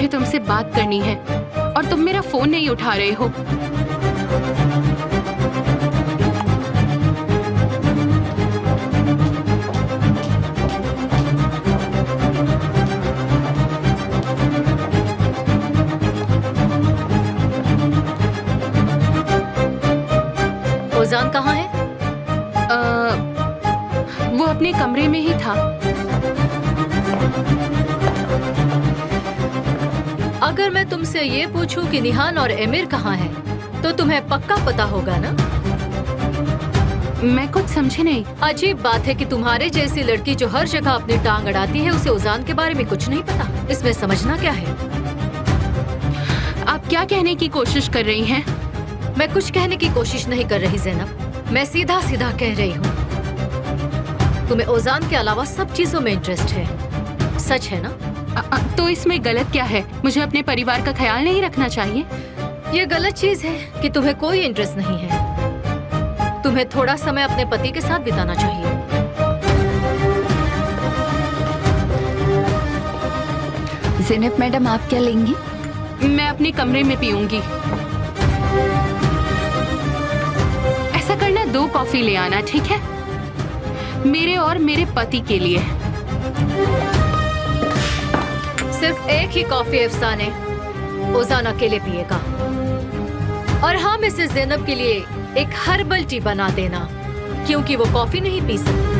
मुझे तुमसे बात करनी है और तुम मेरा फोन नहीं उठा रहे हो। ओजान कहाँ है? वो अपने कमरे में ही था। अगर मैं तुमसे ये पूछूं कि निहान और एमिर कहाँ हैं, तो तुम्हें पक्का पता होगा ना? मैं कुछ समझी नहीं। अजीब बात है कि तुम्हारे जैसी लड़की जो हर जगह अपनी टांग अड़ाती है, उसे ओजान के बारे में कुछ नहीं पता। इसमें समझना क्या है? आप क्या कहने की कोशिश कर रही हैं? मैं कुछ कहने की कोशिश नहीं कर रही ज़ैनब, मैं सीधा सीधा कह रही हूँ। तुम्हें ओजान के अलावा सब चीजों में इंटरेस्ट है, सच है ना? तो इसमें गलत क्या है? मुझे अपने परिवार का ख्याल नहीं रखना चाहिए? ये गलत चीज है कि तुम्हें कोई इंटरेस्ट नहीं है। तुम्हें थोड़ा समय अपने पति के साथ बिताना चाहिए। ज़ैनब मैडम, आप क्या लेंगी? मैं अपने कमरे में पीऊंगी। ऐसा करना, 2 कॉफी ले आना, ठीक है? मेरे और मेरे पति के लिए। सिर्फ एक ही कॉफी अफसाने ओजान अकेले पिएगा। और हाँ, मिसेस ज़ैनब के लिए एक हर्बल टी बना देना, क्योंकि वो कॉफी नहीं पी सकती।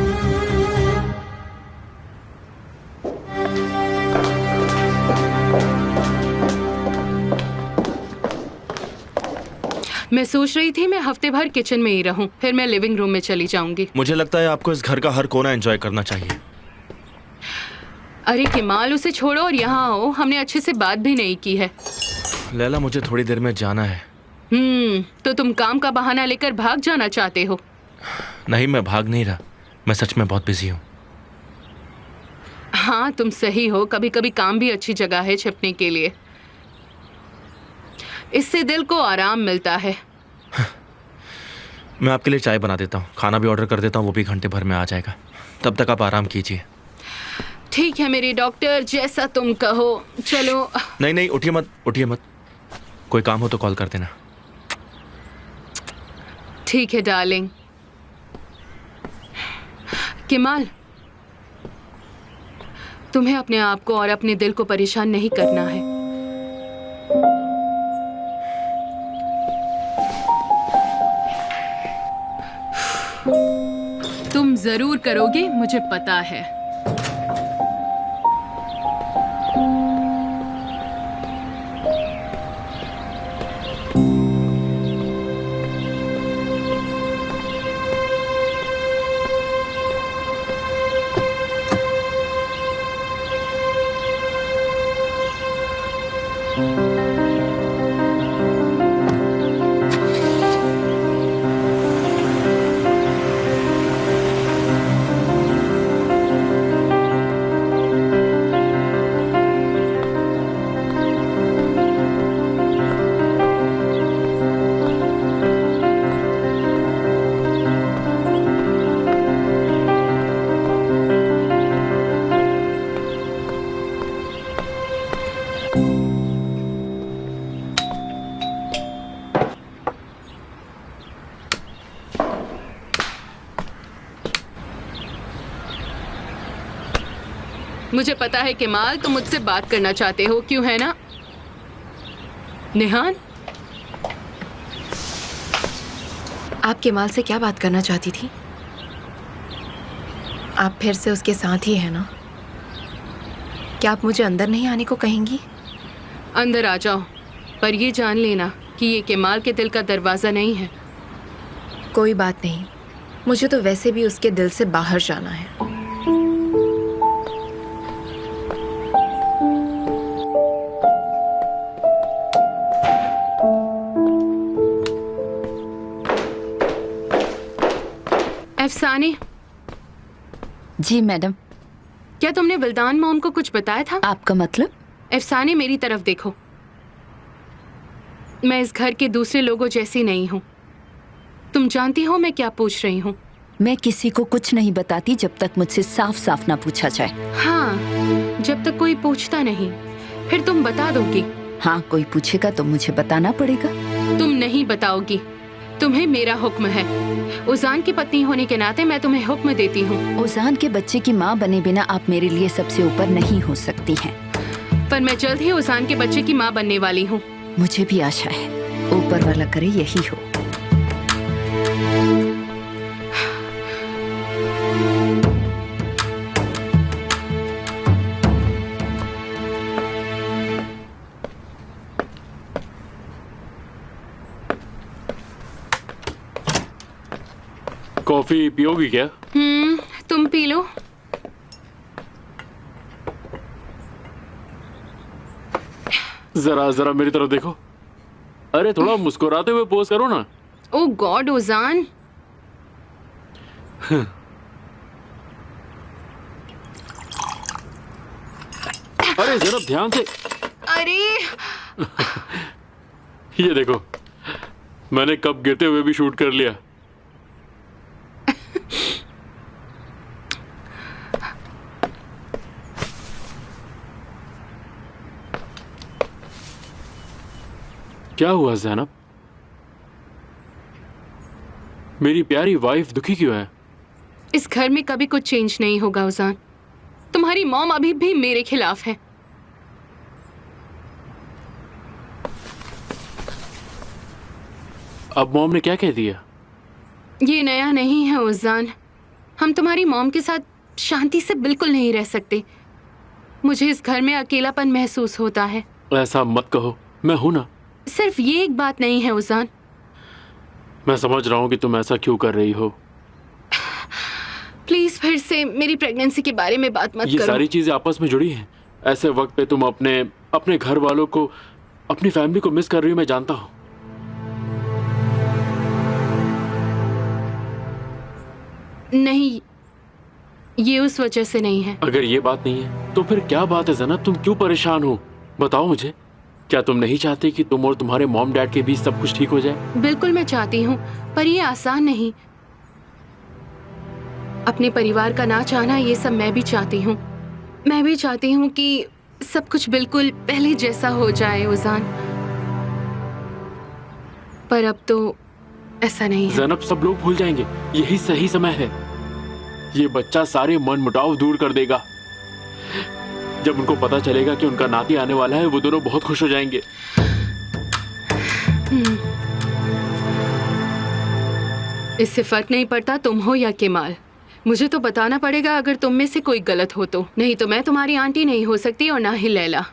मैं सोच रही थी मैं हफ्ते भर किचन में ही रहूं, फिर मैं लिविंग रूम में चली जाऊंगी। मुझे लगता है आपको इस घर का हर कोना एंजॉय करना चाहिए। अरे किमाल, उसे छोड़ो और यहाँ आओ। हमने अच्छे से बात भी नहीं की है। लैला, मुझे थोड़ी देर में जाना है। तो तुम काम का बहाना लेकर भाग जाना चाहते हो? नहीं, मैं भाग नहीं रहा, मैं सच में बहुत बिजी हूँ। हाँ, तुम सही हो। कभी कभी काम भी अच्छी जगह है छिपने के लिए। इससे दिल को आराम मिलता है। मैं आपके लिए चाय बना देता हूँ, खाना भी ऑर्डर कर देता हूँ, वो भी घंटे भर में आ जाएगा। तब तक आप आराम कीजिए। ठीक है मेरे डॉक्टर, जैसा तुम कहो। चलो। नहीं नहीं, उठिए मत, उठिए मत। कोई काम हो तो कॉल कर देना। ठीक है डार्लिंग। किमाल, तुम्हें अपने आप को और अपने दिल को परेशान नहीं करना है। तुम जरूर करोगे, मुझे पता है। मुझे पता है किमाल, तुम मुझसे बात करना चाहते हो, क्यों है ना? निहान, आप किमाल से क्या बात करना चाहती थी? आप फिर से उसके साथ ही हैं ना? क्या आप मुझे अंदर नहीं आने को कहेंगी? अंदर आ जाओ, पर ये जान लेना कि ये किमाल के दिल का दरवाजा नहीं है। कोई बात नहीं, मुझे तो वैसे भी उसके दिल से बाहर जाना है। अफसाने। जी मैडम। क्या तुमने विल्दान मॉम को कुछ बताया था? आपका मतलब? अफसाने, मेरी तरफ देखो। मैं इस घर के दूसरे लोगों जैसी नहीं हूँ। तुम जानती हो मैं क्या पूछ रही हूँ? मैं किसी को कुछ नहीं बताती जब तक मुझसे साफ साफ ना पूछा जाए। हाँ, जब तक कोई पूछता नहीं। फिर तुम बता दोगी। हाँ, कोई पूछेगा तो मुझे बताना पड़ेगा। तुम नहीं बताओगी, तुम्हें मेरा हुक्म है। उजान की पत्नी होने के नाते मैं तुम्हें हुक्म देती हूँ। ओजान के बच्चे की माँ बने बिना आप मेरे लिए सबसे ऊपर नहीं हो सकती हैं। पर मैं जल्द ही उजान के बच्चे की माँ बनने वाली हूँ। मुझे भी आशा है, ऊपर वाला करे यही हो। कॉफी पियोगी क्या? तुम पी लो। जरा जरा मेरी तरफ देखो। अरे थोड़ा मुस्कुराते हुए पोज करो ना। ओ गॉड उजान। अरे जरा ध्यान से। अरे ये देखो, मैंने कप गिरते हुए भी शूट कर लिया। क्या हुआ ज़ैनब? मेरी प्यारी वाइफ दुखी क्यों है? इस घर में कभी कुछ चेंज नहीं होगा उजान। तुम्हारी मॉम अभी भी मेरे खिलाफ है। अब मॉम ने क्या कह दिया? ये नया नहीं है उजान। हम तुम्हारी मॉम के साथ शांति से बिल्कुल नहीं रह सकते। मुझे इस घर में अकेलापन महसूस होता है। ऐसा मत कहो, मैं हूं ना। सिर्फ ये एक बात नहीं है उजान। मैं समझ रहा हूं कि तुम ऐसा क्यों कर रही हो। प्लीज फिर से मेरी प्रेगनेंसी के बारे में बात मत ये करो। सारी चीजें आपस में जुड़ी हैं। ऐसे वक्त पे तुम अपने घर वालों को, अपनी फैमिली को मिस कर रही हो, मैं जानता हूं। नहीं, ये उस वजह से नहीं है। अगर ये बात नहीं है तो फिर क्या बात है ज़ैनब? तुम क्यों परेशान हो? बताओ मुझे। क्या तुम नहीं चाहते कि तुम और तुम्हारे मॉम डैड के बीच सब कुछ ठीक हो जाए? बिल्कुल मैं चाहती हूँ, पर ये आसान नहीं। अपने परिवार का ना चाहना, ये सब मैं भी चाहती हूँ। मैं भी चाहती हूँ कि सब कुछ बिल्कुल पहले जैसा हो जाए उजान, पर अब तो ऐसा नहीं है। ज़ैनब, सब लोग भूल जाएंगे। यही सही समय है। ये बच्चा सारे मन मुटाव दूर कर देगा। जब उनको पता चलेगा कि उनका नाती आने वाला है, वो दोनों बहुत खुश हो जाएंगे। इससे फर्क नहीं पड़ता तुम हो या केमाल। मुझे तो बताना पड़ेगा अगर तुम में से कोई गलत हो तो। नहीं तो मैं तुम्हारी आंटी नहीं हो सकती और ना ही लैला।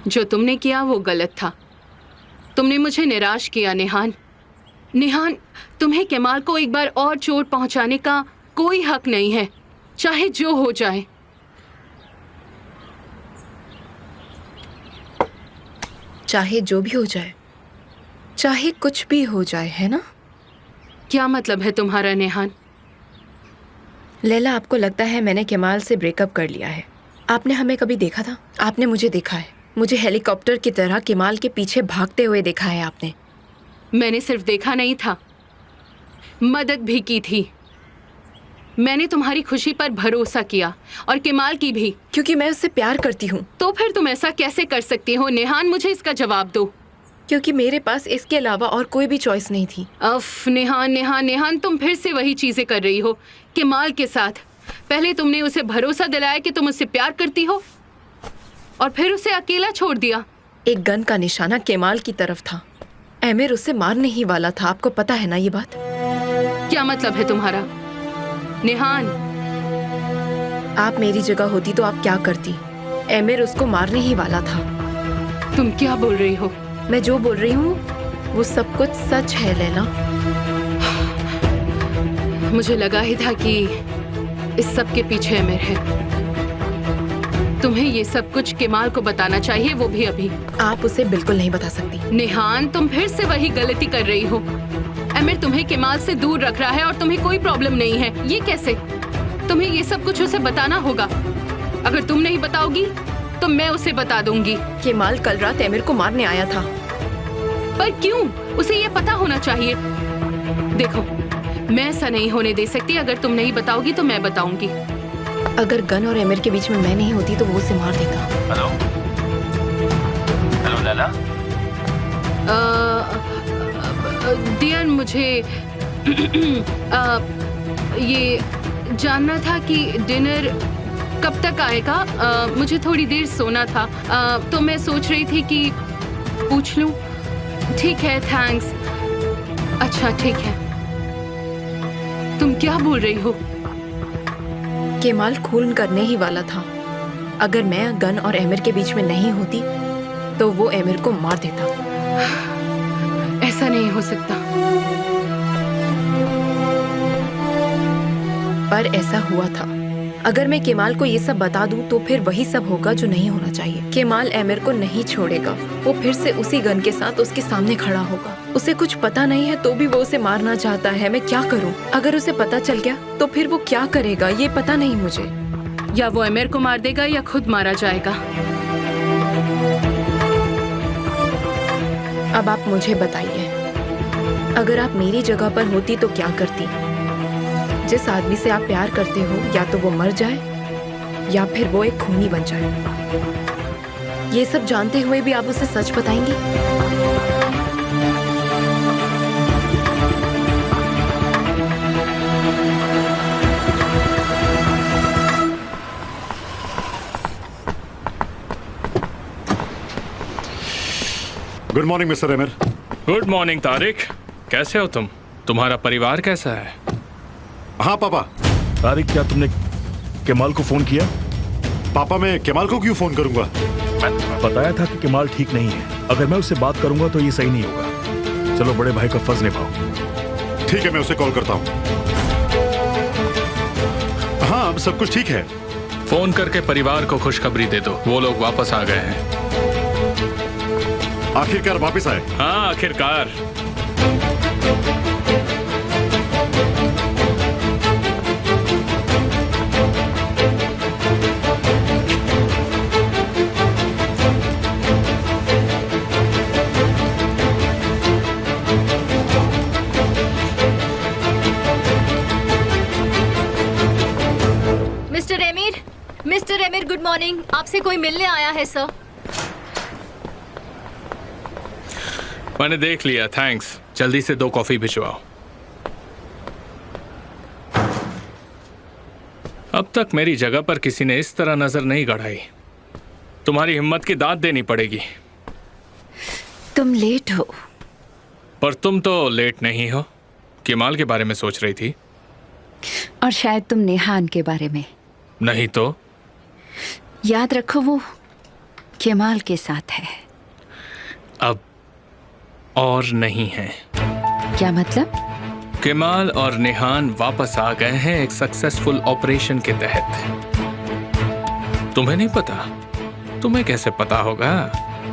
जो तुमने किया वो गलत था। तुमने मुझे निराश किया निहान। निहान, तुम्हें केमाल को एक बार और चोट पहुंचाने का कोई हक नहीं है, चाहे जो हो जाए। चाहे जो भी हो जाए, चाहे कुछ भी हो जाए, है ना? क्या मतलब है तुम्हारा निहान? लैला, आपको लगता है मैंने केमाल से ब्रेकअप कर लिया है? आपने हमें कभी देखा था? आपने मुझे देखा है। मुझे हेलीकॉप्टर की तरह केमाल के पीछे भागते हुए देखा है आपने। मैंने सिर्फ देखा नहीं था, मदद भी की थी। मैंने तुम्हारी खुशी पर भरोसा किया और केमाल की भी। क्योंकि मैं उससे प्यार करती हूँ। तो फिर तुम ऐसा कैसे कर सकती हो निहान? मुझे इसका जवाब दो। क्योंकि मेरे पास इसके अलावा और कोई भी चॉइस नहीं थी। अफ निहान, निहान, निहान, तुम फिर से वही चीजें कर रही हो केमाल के साथ। पहले तुमने उसे भरोसा दिलाया कि तुम उससे प्यार करती हो और फिर उसे अकेला छोड़ दिया। एक गन का निशाना केमाल की तरफ था। एमिर उसे मारने ही वाला था। आपको पता है ना ये बात? क्या मतलब है तुम्हारा निहान? आप मेरी जगह होती तो आप क्या करती? एमिर उसको मारने ही वाला था। तुम क्या बोल रही हो? मैं जो बोल रही हूँ वो सब कुछ सच है लैला। मुझे लगा ही था कि इस सब के पीछे एमिर है। तुम्हें ये सब कुछ केमाल को बताना चाहिए, वो भी अभी। आप उसे बिल्कुल नहीं बता सकती। निहान, तुम फिर से वही गलती कर रही हो। एमिर तुम्हें केमाल से दूर रख रहा है और तुम्हें कोई प्रॉब्लम नहीं है। ये कैसे? तुम्हें ये सब कुछ उसे बताना होगा। अगर तुम नहीं बताओगी तो मैं उसे बता दूंगी। केमाल कल रात एमिर को मारने आया था। पर क्यों? उसे ये पता होना चाहिए। देखो, मैं ऐसा नहीं होने दे सकती। अगर तुम नहीं बताओगी तो मैं बताऊंगी। अगर गन और एमिर के बीच में मैं नहीं होती तो वो उसे मार देता। Hello hello Laila. डियर, मुझे ये जानना था कि डिनर कब तक आएगा। मुझे थोड़ी देर सोना था, तो मैं सोच रही थी कि पूछ लूं। ठीक है, थैंक्स। अच्छा ठीक है। तुम क्या बोल रही हो? केमाल खून करने ही वाला था। अगर मैं गन और एमिर के बीच में नहीं होती तो वो एमिर को मार देता। ऐसा नहीं हो सकता। पर ऐसा हुआ था। अगर मैं केमाल को ये सब बता दूं तो फिर वही सब होगा जो नहीं होना चाहिए। केमाल एमिर को नहीं छोड़ेगा। वो फिर से उसी गन के साथ उसके सामने खड़ा होगा। उसे कुछ पता नहीं है तो भी वो उसे मारना चाहता है। मैं क्या करूं? अगर उसे पता चल गया तो फिर वो क्या करेगा ये पता नहीं मुझे। या वो एमिर को मार देगा या खुद मारा जाएगा। अब आप मुझे बताइए, अगर आप मेरी जगह पर होती तो क्या करती? जिस आदमी से आप प्यार करते हो या तो वो मर जाए या फिर वो एक खूनी बन जाए। ये सब जानते हुए भी आप उसे सच बताएंगी? Good morning mister emir. Good morning Tariq, कैसे हो तुम? तुम्हारा परिवार कैसा है? हाँ पापा। तारिक, क्या तुमने केमाल को फोन किया? पापा मैं केमाल को क्यों फोन करूंगा? मैं तुम्हें बताया था कि केमाल ठीक नहीं है। अगर मैं उससे बात करूंगा तो ये सही नहीं होगा। चलो बड़े भाई का फर्ज निभाओ। ठीक है, मैं उसे कॉल करता हूँ। हाँ अब सब कुछ ठीक है। फोन करके परिवार को खुशखबरी दे दो, वो लोग वापस आ गए हैं। आखिरकार वापस आए? हाँ आखिरकार। Mister emir, good morning. आपसे कोई मिलने आया है सर। मैंने देख लिया, थैंक्स। जल्दी से 2 कॉफी भिजवाओ। अब तक मेरी जगह पर किसी ने इस तरह नजर नहीं गड़ाई। तुम्हारी हिम्मत की दाद देनी पड़ेगी। तुम लेट हो। पर तुम तो लेट नहीं हो। केमाल के बारे में सोच रही थी। और शायद तुम नेहान के बारे में। नहीं तो? याद रखो, वो केमाल के साथ है। अब और नहीं है। क्या मतलब? केमाल और नेहान वापस आ गए हैं एक सक्सेसफुल ऑपरेशन के तहत। तुम्हें नहीं पता? तुम्हें कैसे पता होगा?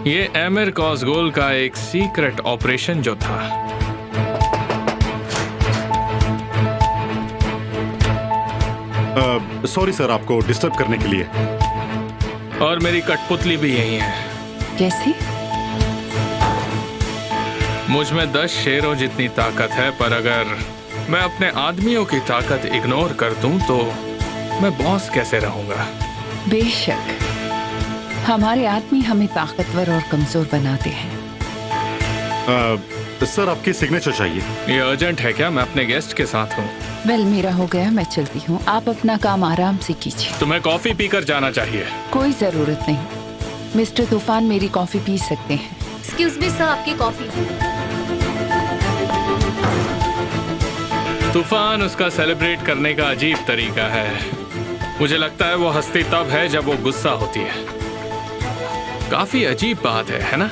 ये एमिर कॉसगोल का एक सीक्रेट ऑपरेशन जो था। सॉरी सर आपको डिस्टर्ब करने के लिए। और मेरी कठपुतली भी यही है। कैसे? मुझ में 10 शेरों जितनी ताकत है, पर अगर मैं अपने आदमियों की ताकत इग्नोर कर दूं तो मैं बॉस कैसे रहूंगा? बेशक, हमारे आदमी हमें ताकतवर और कमजोर बनाते हैं। सर आपकी सिग्नेचर चाहिए। ये अर्जेंट है क्या? मैं अपने गेस्ट के साथ हूँ। वेल, मेरा हो गया, मैं चलती हूँ। आप अपना काम आराम से कीजिए। तुम्हें कॉफी पीकर जाना चाहिए। कोई जरूरत नहीं। मिस्टर तूफान मेरी कॉफी पी सकते हैं। एक्सक्यूज मी सर, आपकी कॉफी। तूफान उसका सेलिब्रेट करने का अजीब तरीका है। मुझे लगता है वो हंसती तब है जब वो गुस्सा होती है। काफी अजीब बात है ना?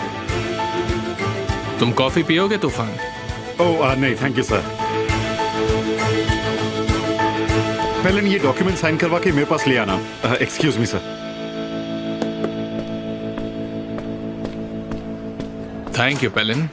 तुम कॉफी पियोगे तूफान? ओह नहीं थैंक यू सर। पहले ये डॉक्यूमेंट साइन करवा के मेरे पास ले आना। Excuse me sir. Thank you Pelin.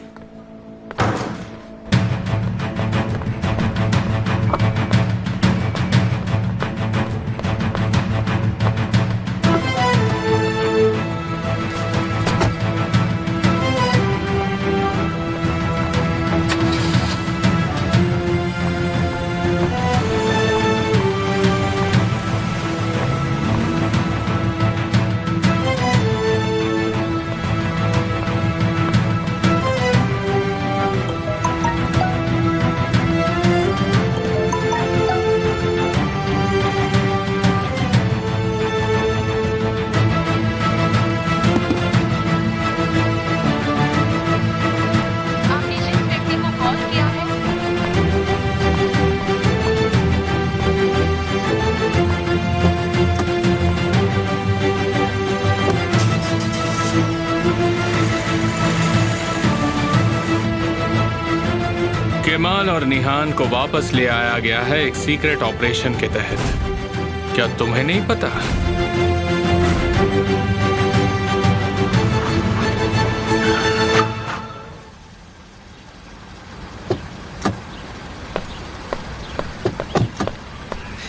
Kemal और निहान को वापस ले आया गया है एक सीक्रेट ऑपरेशन के तहत। क्या तुम्हें नहीं पता?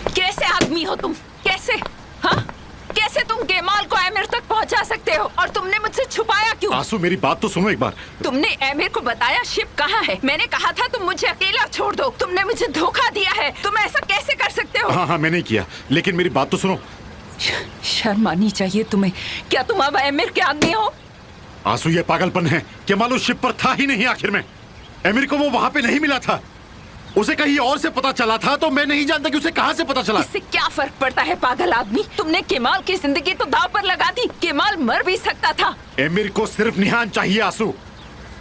कैसे आदमी हो तुम? कैसे? हाँ? कैसे तुम केमाल को एमिर तक पहुंचा सकते हो? और तुमने मुझसे छुपाया क्यों? आंसू, मेरी बात तो सुनो एक बार। तुमने एमिर को बताया शिप कहाँ है? मैंने कहा था तुम मुझे अकेला छोड़ दो। तुमने मुझे धोखा दिया है। तुम ऐसा कैसे कर सकते हो? हाँ, मैंने किया, लेकिन मेरी बात तो सुनो। शर्म आनी चाहिए तुम्हें। क्या तुम अब एमिर के आदमी हो? आंसू, ये पागलपन है। केमाल उस शिप पर था ही नहीं आखिर में। एमिर को वो वहां पे नहीं मिला था। उसे कहीं और से पता चला था, तो मैं नहीं जानता कि उसे कहां से पता चला। इससे क्या फर्क पड़ता है पागल आदमी? तुमने केमाल की जिंदगी तो दांव पर लगा दी। केमाल मर भी सकता था। एमिर को सिर्फ निहान चाहिए आंसू।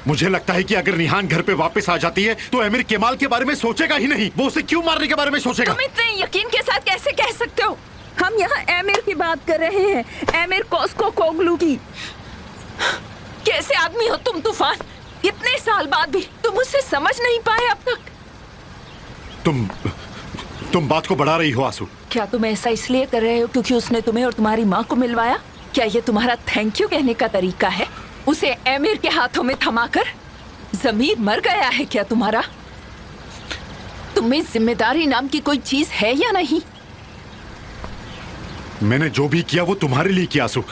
मुझे लगता है कि अगर निहान घर पे वापस आ जाती है तो एमिर केमाल के बारे में सोचेगा ही नहीं। वो उसे क्यों मारने के बारे में सोचेगा? तुम इतने यकीन के साथ कैसे कह सकते हो? हम यहाँ एमिर की बात कर रहे हैं, एमिर कोस्को कोगलू की। कैसे आदमी हो तुम तूफान? इतने साल बाद भी तुम उसे समझ नहीं पाए अब तक। तुम बात को बढ़ा रही हो आंसू। क्या तुम ऐसा इसलिए कर रहे हो क्योंकि उसने तुम्हें और तुम्हारी माँ को मिलवाया? क्या ये तुम्हारा थैंक यू कहने का तरीका है? उसे एमिर के हाथों में थमाकर जमीर मर गया है क्या तुम्हारा? तुम्हें जिम्मेदारी नाम की कोई चीज है या नहीं? मैंने जो भी किया वो तुम्हारे लिए किया आंसू।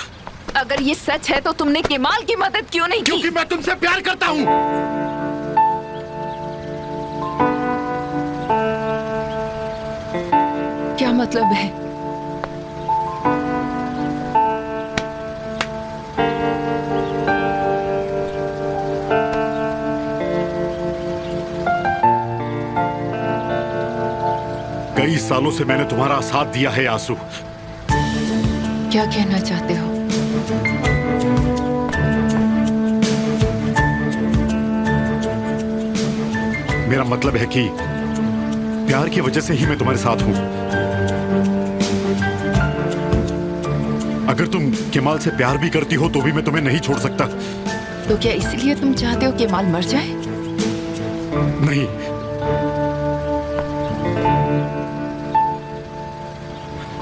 अगर ये सच है तो तुमने केमाल की मदद क्यों नहीं की? क्योंकि मैं तुमसे प्यार करता हूँ। क्या मतलब है? कई सालों से मैंने तुम्हारा साथ दिया है आंसू। क्या कहना चाहते हो? मेरा मतलब है कि प्यार की वजह से ही मैं तुम्हारे साथ हूं। अगर तुम केमाल से प्यार भी करती हो तो भी मैं तुम्हें नहीं छोड़ सकता। तो क्या इसलिए तुम चाहते हो केमाल मर जाए? नहीं,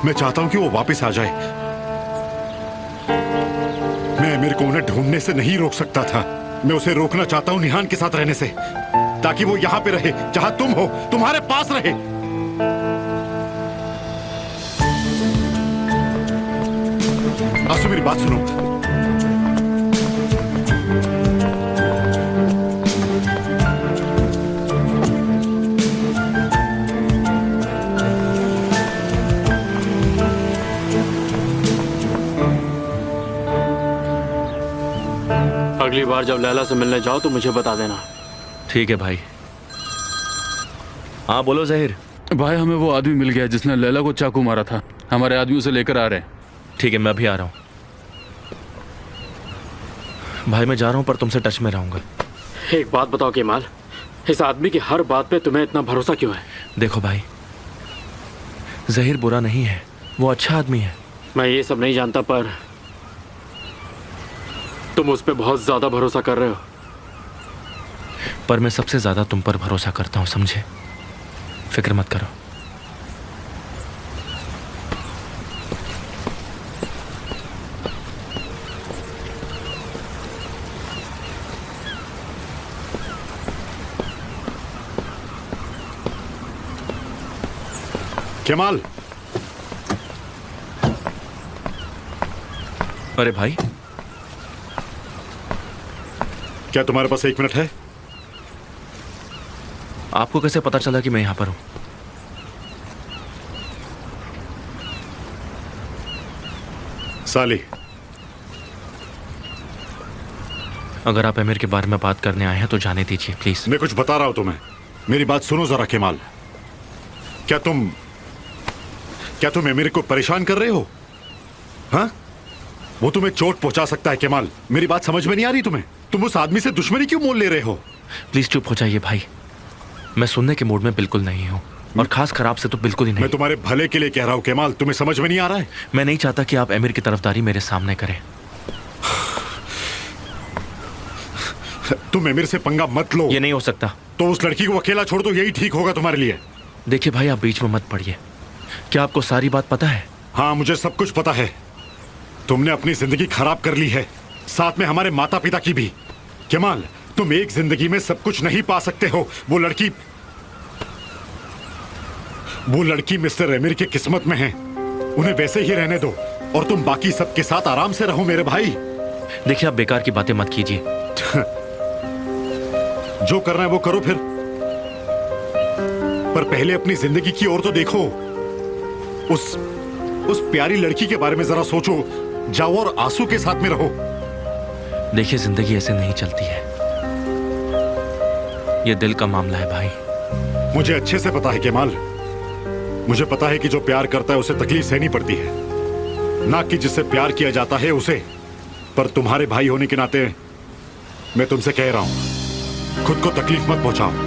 मैं चाहता हूं कि वो वापस आ जाए। मैं एमिर को उन्हें ढूंढने से नहीं रोक सकता था। मैं उसे रोकना चाहता हूं निहान के साथ रहने से, ताकि वो यहां पे रहे जहां तुम हो, तुम्हारे पास रहे। आंसू, मेरी बात सुनो। अगली बार जब लैला से मिलने जाओ तो मुझे बता देना। ठीक है भाई। हाँ बोलो जहीर। भाई, हमें वो आदमी मिल गया जिसने लैला को चाकू मारा था। हमारे आदमी उसे लेकर आ रहे हैं। ठीक है, मैं अभी आ रहा हूँ। भाई मैं जा रहा हूँ, पर तुमसे टच में रहूंगा। एक बात बताओ केमाल, इस आदमी की हर बात पे तुम्हें इतना भरोसा क्यों है? देखो भाई, जहीर बुरा नहीं है, वो अच्छा आदमी है। मैं ये सब नहीं जानता, पर तुम उस पे बहुत ज्यादा भरोसा कर रहे हो। पर मैं सबसे ज्यादा तुम पर भरोसा करता हूँ, समझे? फिक्र मत करो। केमाल। अरे भाई, क्या तुम्हारे पास 1 मिनट है? आपको कैसे पता चला कि मैं यहां पर हूं? साली, अगर आप अमीर के बारे में बात करने आए हैं तो जाने दीजिए प्लीज। मैं कुछ बता रहा हूं तुम्हें, मेरी बात सुनो जरा। केमाल, क्या तुम अमीर को परेशान कर रहे हो? हाँ, वो तुम्हें चोट पहुंचा सकता है। केमाल, मेरी बात समझ में नहीं आ रही तुम्हें? तुम उस आदमी से दुश्मनी क्यों मोल ले रहे हो? प्लीज चुप हो जाइए भाई, मैं सुनने के मूड में बिल्कुल नहीं हूँ, और खास खराब से तो बिल्कुल ही नहीं। मैं तुम्हारे भले के लिए कह रहा हूँ केमाल, तुम्हें समझ में नहीं आ रहा है? मैं नहीं चाहता कि आप अमीर की तरफदारी मेरे सामने करें। तुम अमीर से पंगा मत लो। ये नहीं हो सकता। तो उस लड़की को अकेला छोड़ दो, यही ठीक होगा तुम्हारे लिए। देखिए भाई, आप बीच में मत पड़िए। क्या आपको सारी बात पता है? हाँ, मुझे सब कुछ पता है। तुमने अपनी जिंदगी खराब कर ली है, साथ में हमारे माता पिता की भी। केमाल, तुम एक जिंदगी में सब कुछ नहीं पा सकते हो। वो लड़की मिस्टर एमिर की किस्मत में है, उन्हें वैसे ही रहने दो और तुम बाकी सबके साथ आराम से रहो मेरे भाई। देखिए, आप बेकार की बातें मत कीजिए। जो करना है वो करो फिर, पर पहले अपनी जिंदगी की ओर तो देखो। उस प्यारी लड़की के बारे में जरा सोचो। जाओ और आंसू के साथ में रहो। देखिए, जिंदगी ऐसे नहीं चलती है, ये दिल का मामला है भाई। मुझे अच्छे से पता है केमाल, मुझे पता है कि जो प्यार करता है उसे तकलीफ सहनी पड़ती है, ना कि जिससे प्यार किया जाता है उसे। पर तुम्हारे भाई होने के नाते मैं तुमसे कह रहा हूं, खुद को तकलीफ मत पहुंचाओ।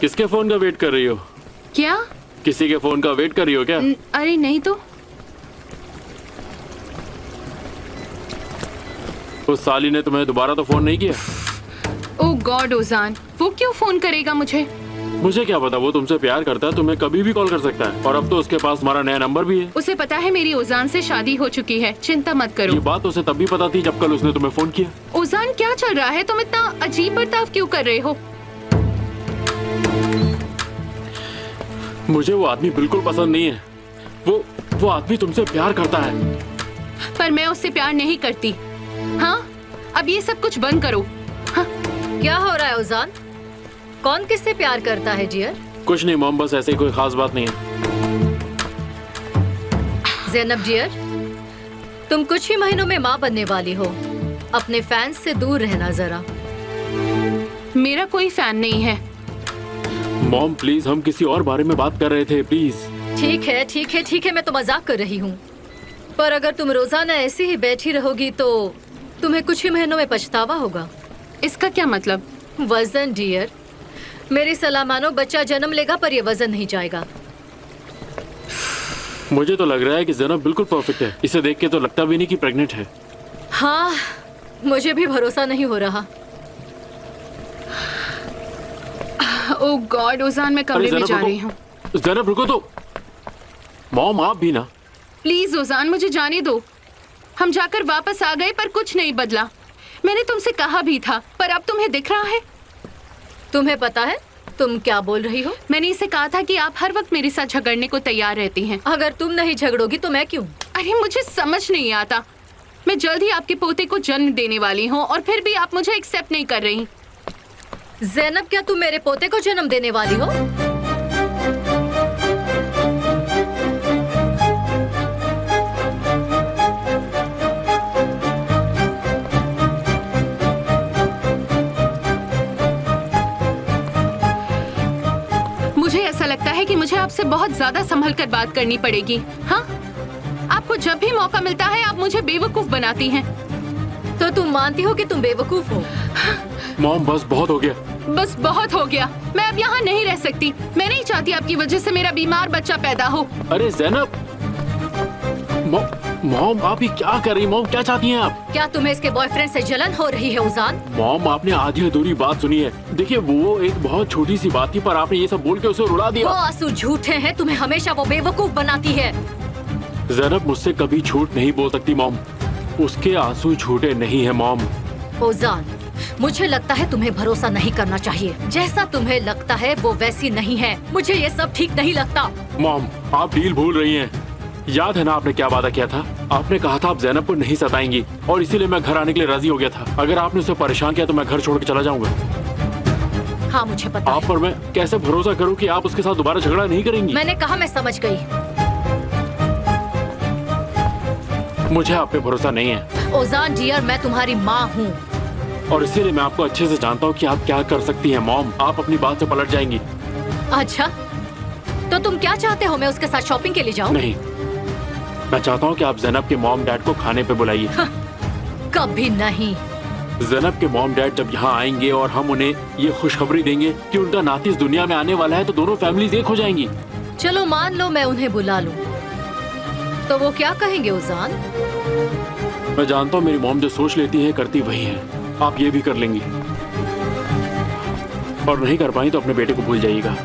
किसके फोन का वेट कर रही हो? क्या? किसी के फोन का वेट कर रही हो क्या? अरे नहीं तो। उस साली ने तुम्हें दोबारा तो फोन नहीं किया? ओह गॉड ओजान, वो क्यों फोन करेगा मुझे? मुझे क्या पता, वो तुमसे प्यार करता है, तुम्हें कभी भी कॉल कर सकता है। और अब तो उसके पास तुम्हारा नया नंबर भी है। उसे पता है मेरी ओजान से शादी हो चुकी है, चिंता मत करो। ये बात उसे तब भी पता थी जब कल उसने तुम्हें फोन किया। ओजान, क्या चल रहा है? तुम इतना अजीब बर्ताव क्यों कर रहे हो? मुझे वो आदमी बिल्कुल पसंद नहीं है। वो आदमी तुमसे प्यार करता है। पर मैं उससे प्यार नहीं करती। हाँ, अब ये सब कुछ बंद करो। हाँ? क्या हो रहा है ओजान? कौन किससे प्यार करता है डियर? कुछ नहीं मॉम, बस ऐसे ही कोई खास बात नहीं है। ज़ैनब डियर, तुम कुछ ही महीनों में माँ बनने वाली हो। अपने फैंस से दूर रहना जरा। मेरा कोई फैन नहीं है। मॉम प्लीज, हम किसी और बारे में बात कर रहे थे, प्लीज। ठीक है, मैं तो मजाक कर रही हूँ। पर अगर तुम रोजाना ऐसे ही बैठी रहोगी तो तुम्हें कुछ ही महीनों में पछतावा होगा। इसका क्या मतलब? वजन डियर, मेरी सलाह मानो, बच्चा जन्म लेगा पर ये वजन नहीं जाएगा। मुझे तो लग रहा है कि ज़ैनब बिल्कुल परफेक्ट है। इसे देख के तो लगता भी नहीं कि प्रेग्नेंट है। हाँ, मुझे भी भरोसा नहीं हो रहा। ओह गॉड ओजान, मैं कमरे में जा रही हूँ। ज़ैनब रुको तो। मॉम आप भी ना। प्लीज ओजान, मुझे जाने दो। हम जाकर वापस आ गए पर कुछ नहीं बदला। मैंने तुमसे कहा भी था, पर अब तुम्हें दिख रहा है। तुम्हें पता है तुम क्या बोल रही हो? मैंने इसे कहा था कि आप हर वक्त मेरे साथ झगड़ने को तैयार रहती हैं। अगर तुम नहीं झगड़ोगी तो मैं क्यों? अरे मुझे समझ नहीं आता। मैं जल्द ही आपके पोते को जन्म देने वाली हूँ और फिर भी आप मुझे एक्सेप्ट नहीं कर रही। ज़ैनब, क्या तुम मेरे पोते को जन्म देने वाली हो? मुझे ऐसा लगता है कि मुझे आपसे बहुत ज्यादा संभल कर बात करनी पड़ेगी। हाँ, आपको जब भी मौका मिलता है आप मुझे बेवकूफ बनाती हैं। तो तुम मानती हो कि तुम बेवकूफ हो? मॉम बस बहुत हो गया। बस बहुत हो गया। मैं अब यहाँ नहीं रह सकती। मैं नहीं चाहती आपकी वजह से मेरा बीमार बच्चा पैदा हो। अरे ज़ैनब, मॉम आप ये क्या कर रही? मॉम क्या चाहती हैं आप? क्या तुम्हें इसके बॉयफ्रेंड से जलन हो रही है उजान? मॉम आपने आधी अधूरी बात सुनी है। देखिए वो एक बहुत छोटी सी बात थी, पर आपने ये सब बोल के उसे रुला दिया। वो आंसू झूठे हैं, तुम्हें हमेशा वो बेवकूफ बनाती है। ज़ैनब मुझसे कभी झूठ नहीं बोल सकती मॉम, उसके आंसू झूठे नहीं है मॉम। ओजान, मुझे लगता है तुम्हें भरोसा नहीं करना चाहिए। जैसा तुम्हें लगता है वो वैसी नहीं है। मुझे ये सब ठीक नहीं लगता। मॉम आप डील भूल रही हैं। याद है ना आपने क्या वादा किया था? आपने कहा था आप ज़ैनब को नहीं सताएंगी और इसीलिए मैं घर आने के लिए राजी हो गया था। अगर आपने उसे परेशान किया तो मैं घर छोड़ के चला जाऊंगा। हाँ मुझे पता आप है। पर मैं कैसे भरोसा करूं कि आप उसके साथ दोबारा झगड़ा नहीं करेंगी? मैंने कहा मैं समझ गई। मुझे आप पे भरोसा नहीं है ओजान डियर, मैं तुम्हारी माँ हूँ। और इसीलिए मैं आपको अच्छे से जानता हूँ कि आप क्या कर सकती हैं मॉम। आप अपनी बात से पलट जाएंगी। अच्छा, तो तुम क्या चाहते हो, मैं उसके साथ शॉपिंग के लिए जाऊँ? नहीं, मैं चाहता हूँ कि आप ज़ैनब के मॉम डैड को खाने पे बुलाइए। कभी नहीं। ज़ैनब के मॉम डैड जब यहाँ आएंगे और हम उन्हें ये खुशखबरी देंगे कि उनका नाती इस दुनिया में आने वाला है, तो दोनों फैमिलीज एक हो जाएंगी। चलो मान लो मैं उन्हें बुला लूं, तो वो क्या कहेंगे ओजान? मैं जानता हूँ मेरी मॉम जो सोच लेती है करती वही है। आप ये भी कर लेंगी, और नहीं कर पाई तो अपने बेटे को भूल जाइएगा।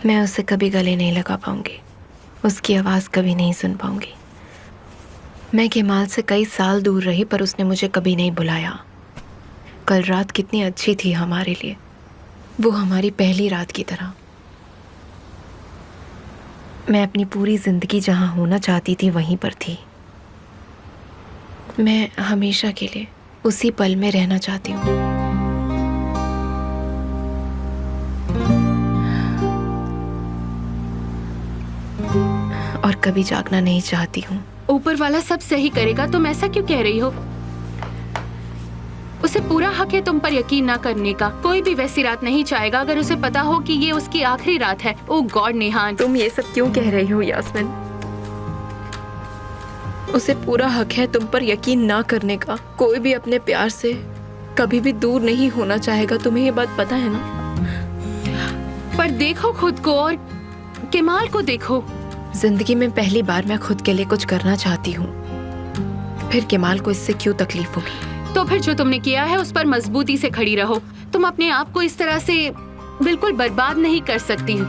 मैं उससे कभी गले नहीं लगा पाऊंगी, उसकी आवाज़ कभी नहीं सुन पाऊंगी। मैं केमाल से कई साल दूर रही, पर उसने मुझे कभी नहीं बुलाया। कल रात कितनी अच्छी थी हमारे लिए, वो हमारी पहली रात की तरह। मैं अपनी पूरी जिंदगी जहाँ होना चाहती थी वहीं पर थी। मैं हमेशा के लिए उसी पल में रहना चाहती हूँ। और कभी जागना नहीं चाहती हूँ। ऊपर वाला सब सही करेगा, तुम ऐसा क्यों कह रही हो? उसे पूरा हक है तुम पर यकीन ना करने का। कोई भी वैसी रात नहीं चाहेगा अगर उसे पता हो कि ये उसकी आखिरी रात है। ओ गॉड नेहान, तुम ये सब क्यों कह रही हो यास्मिन? उसे पूरा हक है तुम पर यकीन ना करने का। कोई भी अपने प्यार से कभी भी दूर नहीं होना चाहेगा, तुम्हें ये बात पता है ना? पर देखो खुद को और केमाल को देखो। जिंदगी में पहली बार मैं खुद के लिए कुछ करना चाहती हूँ, फिर केमाल को इससे क्यों तकलीफ होगी? तो फिर जो तुमने किया है उस पर मजबूती से खड़ी रहो। तुम अपने आप को इस तरह से बिल्कुल बर्बाद नहीं कर सकती हो।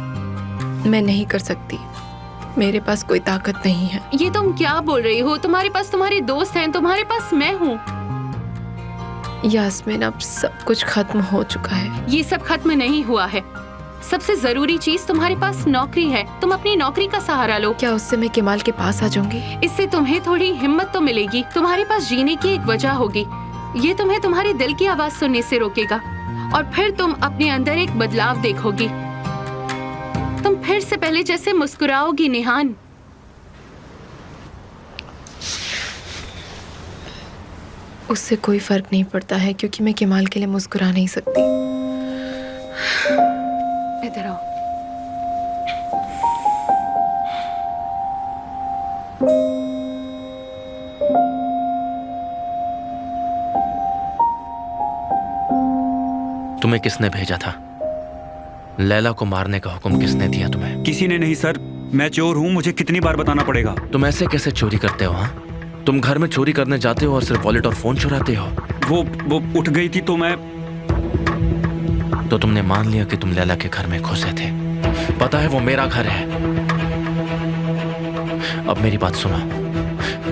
मैं नहीं कर सकती, मेरे पास कोई ताकत नहीं है। ये तुम क्या बोल रही हो? तुम्हारे पास तुम्हारे दोस्त हैं, तुम्हारे पास मैं हूँ। यास्मिन, अब सब कुछ खत्म हो चुका है। ये सब खत्म नहीं हुआ है। सबसे जरूरी चीज तुम्हारे पास नौकरी है। तुम अपनी नौकरी का सहारा लो। क्या उससे मैं केमाल के पास आ जाऊंगी? इससे तुम्हें थोड़ी हिम्मत तो मिलेगी। तुम्हारे पास जीने की एक वजह होगी। ये तुम्हें तुम्हारे दिल की आवाज सुनने से रोकेगा, और फिर तुम अपने अंदर एक बदलाव देखोगी। तुम फिर से पहले जैसे मुस्कुराओगी नेहान। उससे कोई फर्क नहीं पड़ता है, क्योंकि मैं केमाल के लिए मुस्कुरा नहीं सकती। इधर आओ। तुम्हें किसने भेजा था? लैला को मारने का हुक्म किसने दिया तुम्हें? किसी ने नहीं सर, मैं चोर हूँ, मुझे कितनी बार बताना पड़ेगा? तुम ऐसे कैसे चोरी करते हो? हाँ, तुम घर में चोरी करने जाते हो और सिर्फ वॉलेट और फोन चुराते हो। वो उठ गई थी तो मैं। तो तुमने मान लिया कि तुम लैला के घर में घुसे थे। पता है वो मेरा घर है। अब मेरी बात सुनो,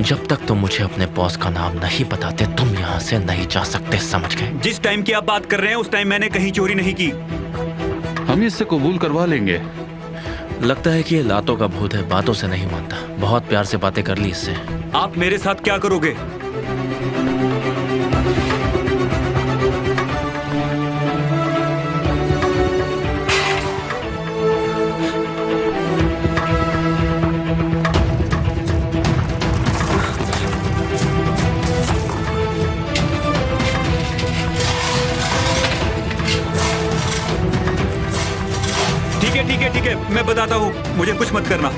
जब तक तुम मुझे अपने बॉस का नाम नहीं बताते तुम यहाँ से नहीं जा सकते, समझ गए? जिस टाइम की आप बात कर रहे हैं उस टाइम मैंने कहीं चोरी नहीं की। हम इससे कबूल करवा लेंगे। लगता है कि ये लातों का भूत है, बातों से नहीं मानता। बहुत प्यार से बातें कर ली इससे। आप मेरे साथ क्या करोगे? ठीक है, मैं बताता हूँ, मुझे कुछ मत करना।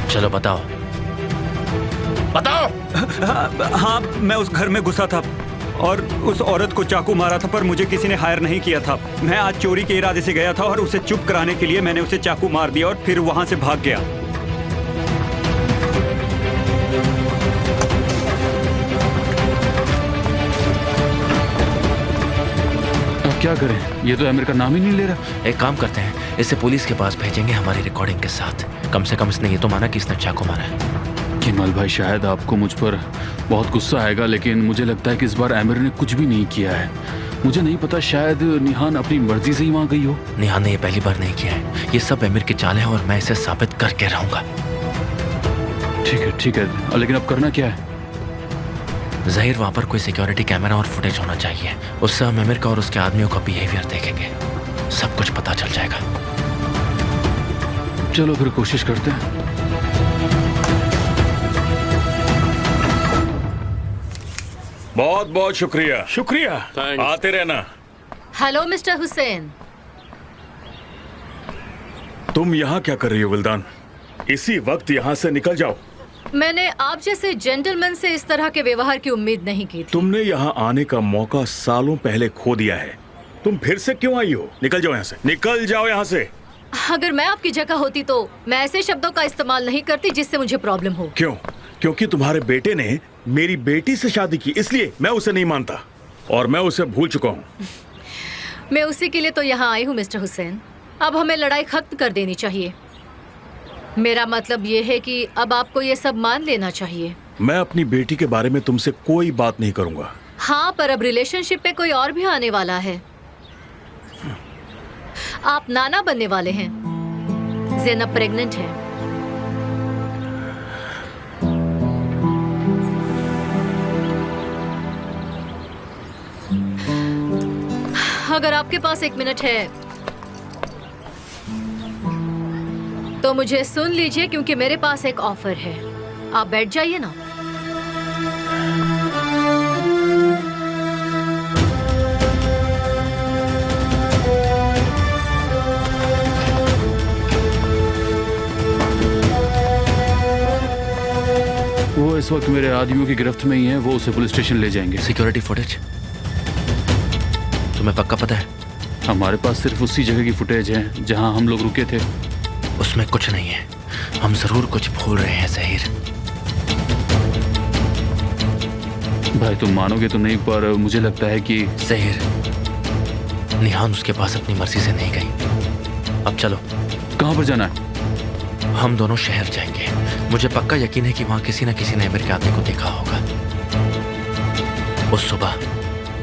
चलो बताओ। हाँ, मैं उस घर में घुसा था और उस औरत को चाकू मारा था, पर मुझे किसी ने हायर नहीं किया था। मैं आज चोरी के इरादे से गया था और उसे चुप कराने के लिए मैंने उसे चाकू मार दिया और फिर वहां से भाग गया। क्या करें? ये तो आमिर का नाम ही नहीं ले रहा। एक काम करते हैं, इसे पुलिस के पास भेजेंगे हमारी रिकॉर्डिंग के साथ। कम से कम इसने ये तो माना कि इसने चाकू मारा है। केमाल भाई, शायद आपको मुझ पर बहुत गुस्सा आएगा, लेकिन मुझे लगता है कि इस बार आमिर ने कुछ भी नहीं किया है। मुझे नहीं पता, शायद निहान अपनी मर्जी से ही वहां गई हो। निहान ने ये पहली बार नहीं किया है। ये सब आमिर की चाल है और मैं इसे साबित करके रहूंगा। ठीक है, लेकिन अब करना क्या है? जहीर, वहाँ पर कोई सिक्योरिटी कैमरा और फुटेज होना चाहिए। उससे हम आमिर का और उसके आदमियों का बिहेवियर देखेंगे, सब कुछ पता चल जाएगा। चलो फिर कोशिश करते हैं। बहुत बहुत शुक्रिया। शुक्रिया। Thanks. आते रहना। Hello mister Hussain. तुम यहाँ क्या कर रही हो विल्दान? इसी वक्त यहाँ से निकल जाओ। मैंने आप जैसे जेंटलमैन से इस तरह के व्यवहार की उम्मीद नहीं की थी। तुमने यहाँ आने का मौका सालों पहले खो दिया है। तुम फिर से क्यों आई हो? निकल जाओ यहाँ से, निकल जाओ यहाँ से। अगर मैं आपकी जगह होती तो मैं ऐसे शब्दों का इस्तेमाल नहीं करती जिससे मुझे प्रॉब्लम हो। क्यों? क्योंकि तुम्हारे बेटे ने मेरी बेटी से शादी की, इसलिए मैं उसे नहीं मानता और मैं उसे भूल चुका हूँ। मैं उसी के लिए तो यहाँ आई हूँ मिस्टर हुसैन। अब हमें लड़ाई खत्म कर देनी चाहिए। मेरा मतलब ये है कि अब आपको ये सब मान लेना चाहिए। मैं अपनी बेटी के बारे में तुमसे कोई बात नहीं करूंगा। हाँ, पर अब रिलेशनशिप पे कोई और भी आने वाला है। आप नाना बनने वाले हैं। ज़ैनब प्रेग्नेंट है। अगर आपके पास 1 मिनट है तो मुझे सुन लीजिए, क्योंकि मेरे पास एक ऑफर है। आप बैठ जाइए ना। वो इस वक्त मेरे आदमियों की गिरफ्त में ही है, वो उसे पुलिस स्टेशन ले जाएंगे। सिक्योरिटी फुटेज तुम्हें पक्का पता है? हमारे पास सिर्फ उसी जगह की फुटेज है जहां हम लोग रुके थे। उसमें कुछ नहीं है। हम जरूर कुछ भूल रहे हैं जहीर। भाई तुम मानोगे तो नहीं, पर मुझे लगता है कि जहीर, निहान उसके पास अपनी मर्जी से नहीं गई। अब चलो। कहां पर जाना है? हम दोनों शहर जाएंगे। मुझे पक्का यकीन है कि वहां किसी न किसी ने आमिर के आदमी को देखा होगा। उस सुबह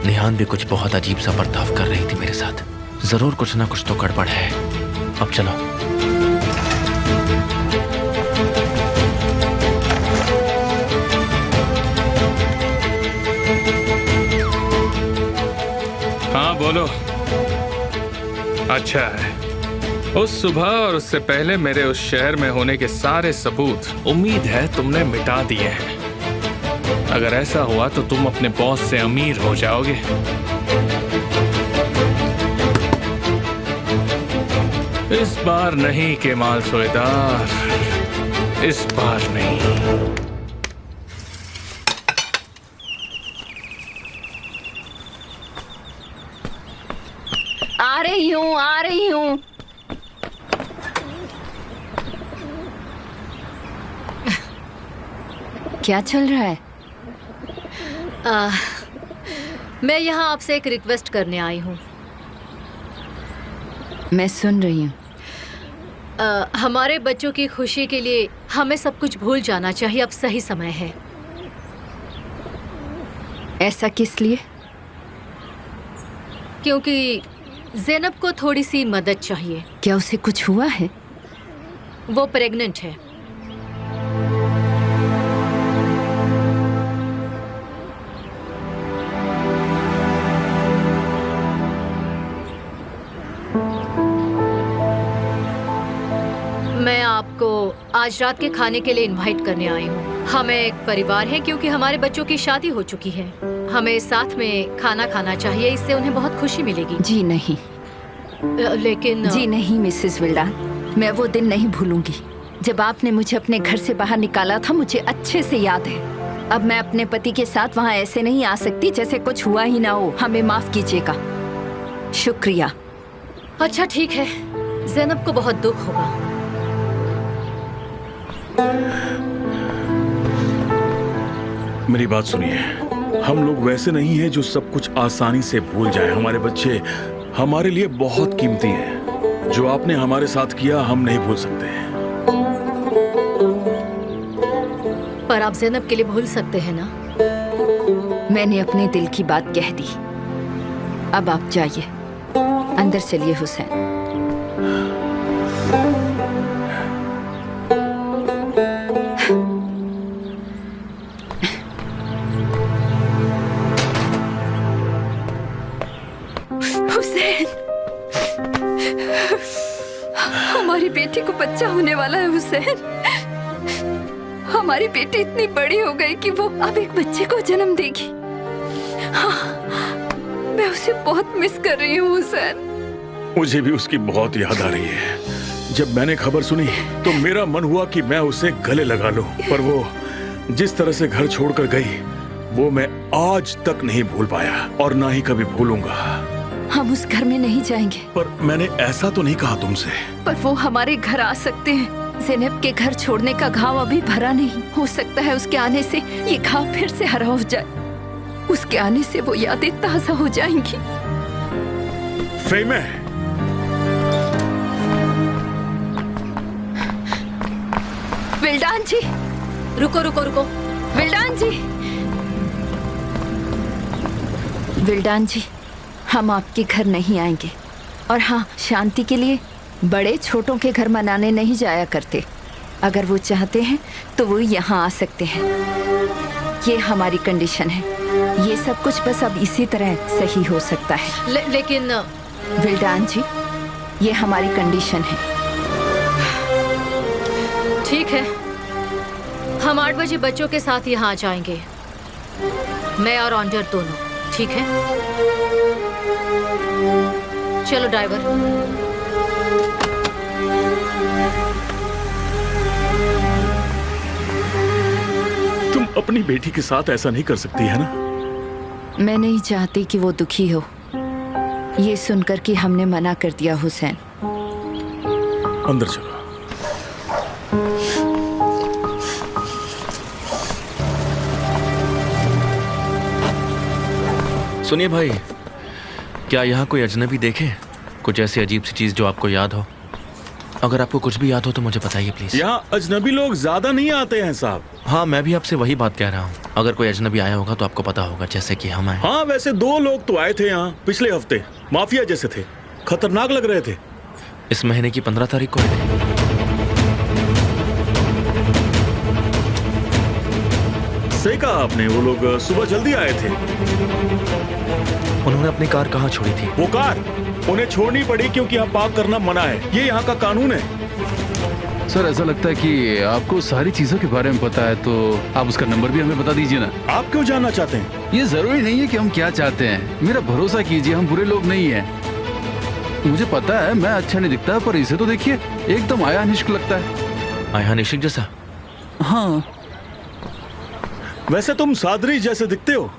निहान भी कुछ बहुत अजीब सा बर्ताव कर रही थी मेरे साथ। जरूर कुछ ना कुछ तो गड़बड़ है। अब चलो। हाँ बोलो। अच्छा है, उस सुबह और उससे पहले मेरे उस शहर में होने के सारे सबूत उम्मीद है तुमने मिटा दिए हैं। अगर ऐसा हुआ तो तुम अपने बॉस से अमीर हो जाओगे। इस बार नहीं केमाल सोएदार, इस बार नहीं। आ रही हूँ। क्या चल रहा है? मैं यहाँ आपसे एक रिक्वेस्ट करने आई हूँ। मैं सुन रही हूँ। हमारे बच्चों की खुशी के लिए हमें सब कुछ भूल जाना चाहिए। अब सही समय है। ऐसा किस लिए? क्योंकि ज़ैनब को थोड़ी सी मदद चाहिए। क्या उसे कुछ हुआ है? वो प्रेग्नेंट है। मैं आपको आज रात के खाने के लिए इनवाइट करने आई हूँ। हम एक परिवार हैं, क्योंकि हमारे बच्चों की शादी हो चुकी है। हमें साथ में खाना खाना चाहिए, इससे उन्हें बहुत खुशी मिलेगी। जी नहीं। लेकिन जी नहीं मिसेस विल्डान, मैं वो दिन नहीं भूलूंगी जब आपने मुझे अपने घर से बाहर निकाला था। मुझे अच्छे से याद है। अब मैं अपने पति के साथ वहाँ ऐसे नहीं आ सकती जैसे कुछ हुआ ही ना हो। हमें माफ कीजिएगा। शुक्रिया। अच्छा ठीक है, ज़ैनब को बहुत दुख होगा। मेरी बात सुनिए, हम लोग वैसे नहीं हैं जो सब कुछ आसानी से भूल जाएं। हमारे बच्चे हमारे लिए बहुत कीमती हैं। जो आपने हमारे साथ किया हम नहीं भूल सकते। पर आप ज़ैनब के लिए भूल सकते हैं ना? मैंने अपने दिल की बात कह दी। अब आप जाइए, अंदर चलिए हुसैन। हमारी बेटी को बच्चा होने वाला है हुसैन। हमारी बेटी इतनी बड़ी हो गई कि वो अब एक बच्चे को जन्म देगी। हाँ, मैं उसे बहुत मिस कर रही हूँ हुसैन। मुझे भी उसकी बहुत याद आ रही है। जब मैंने खबर सुनी तो मेरा मन हुआ कि मैं उसे गले लगा लूं, पर वो जिस तरह से घर छोड़कर गई वो मैं आज तक नहीं भूल पाया और ना ही कभी भूलूंगा। हम उस घर में नहीं जाएंगे। पर मैंने ऐसा तो नहीं कहा तुमसे। पर वो हमारे घर आ सकते हैं। ज़ैनब के घर छोड़ने का घाव अभी भरा नहीं। हो सकता है उसके आने से ये घाव फिर से हरा हो जाए। उसके आने से वो यादें ताजा हो जाएंगी। फ़ेमे, विल्डान जी, रुको रुको रुको। विल्डान जी, विल्डान जी, हम आपके घर नहीं आएंगे। और हाँ, शांति के लिए बड़े छोटों के घर मनाने नहीं जाया करते। अगर वो चाहते हैं तो वो यहाँ आ सकते हैं। ये हमारी कंडीशन है। ये सब कुछ बस अब इसी तरह सही हो सकता है। लेकिन विल्डान जी, ये हमारी कंडीशन है। ठीक है, हम 8 बजे बच्चों के साथ यहाँ आ जाएंगे, मैं और ऑन्डर दोनों। ठीक है, चलो ड्राइवर। तुम अपनी बेटी के साथ ऐसा नहीं कर सकती है ना? मैं नहीं चाहती कि वो दुखी हो, ये सुनकर कि हमने मना कर दिया। हुसैन, अंदर चलो। सुनिए भाई, क्या यहाँ कोई अजनबी देखे? कुछ ऐसी अजीब सी चीज जो आपको याद हो? अगर आपको कुछ भी याद हो तो मुझे बताइए प्लीज। यहाँ अजनबी लोग ज्यादा नहीं आते हैं साहब। हाँ, मैं भी आपसे वही बात कह रहा हूँ। अगर कोई अजनबी आया होगा तो आपको पता होगा, जैसे कि हम आए। हाँ, वैसे 2 लोग तो आए थे यहाँ पिछले हफ्ते। माफिया जैसे थे, खतरनाक लग रहे थे। इस महीने की 15 तारीख को आए थे। सही कहा आपने, वो लोग सुबह जल्दी आए थे। उन्होंने अपनी कार कहाँ छोड़ी थी? वो कार उन्हें छोड़नी पड़ी क्योंकि यहाँ पार्क करना मना है। ये यहाँ का कानून है। सर, ऐसा लगता है कि आपको सारी चीजों के बारे में पता है, तो आप उसका नंबर भी हमें बता दीजिए ना। आप क्यों जानना चाहते हैं? ये जरूरी नहीं है कि हम क्या चाहते हैं। मेरा भरोसा कीजिए, हम बुरे लोग नहीं हैं। मुझे पता है मैं अच्छा नहीं दिखता, पर इसे तो देखिए, एकदम आया निश्क लगता है। आया निश्क जैसा? हाँ। वैसे तुम सादरी जैसे दिखते हो।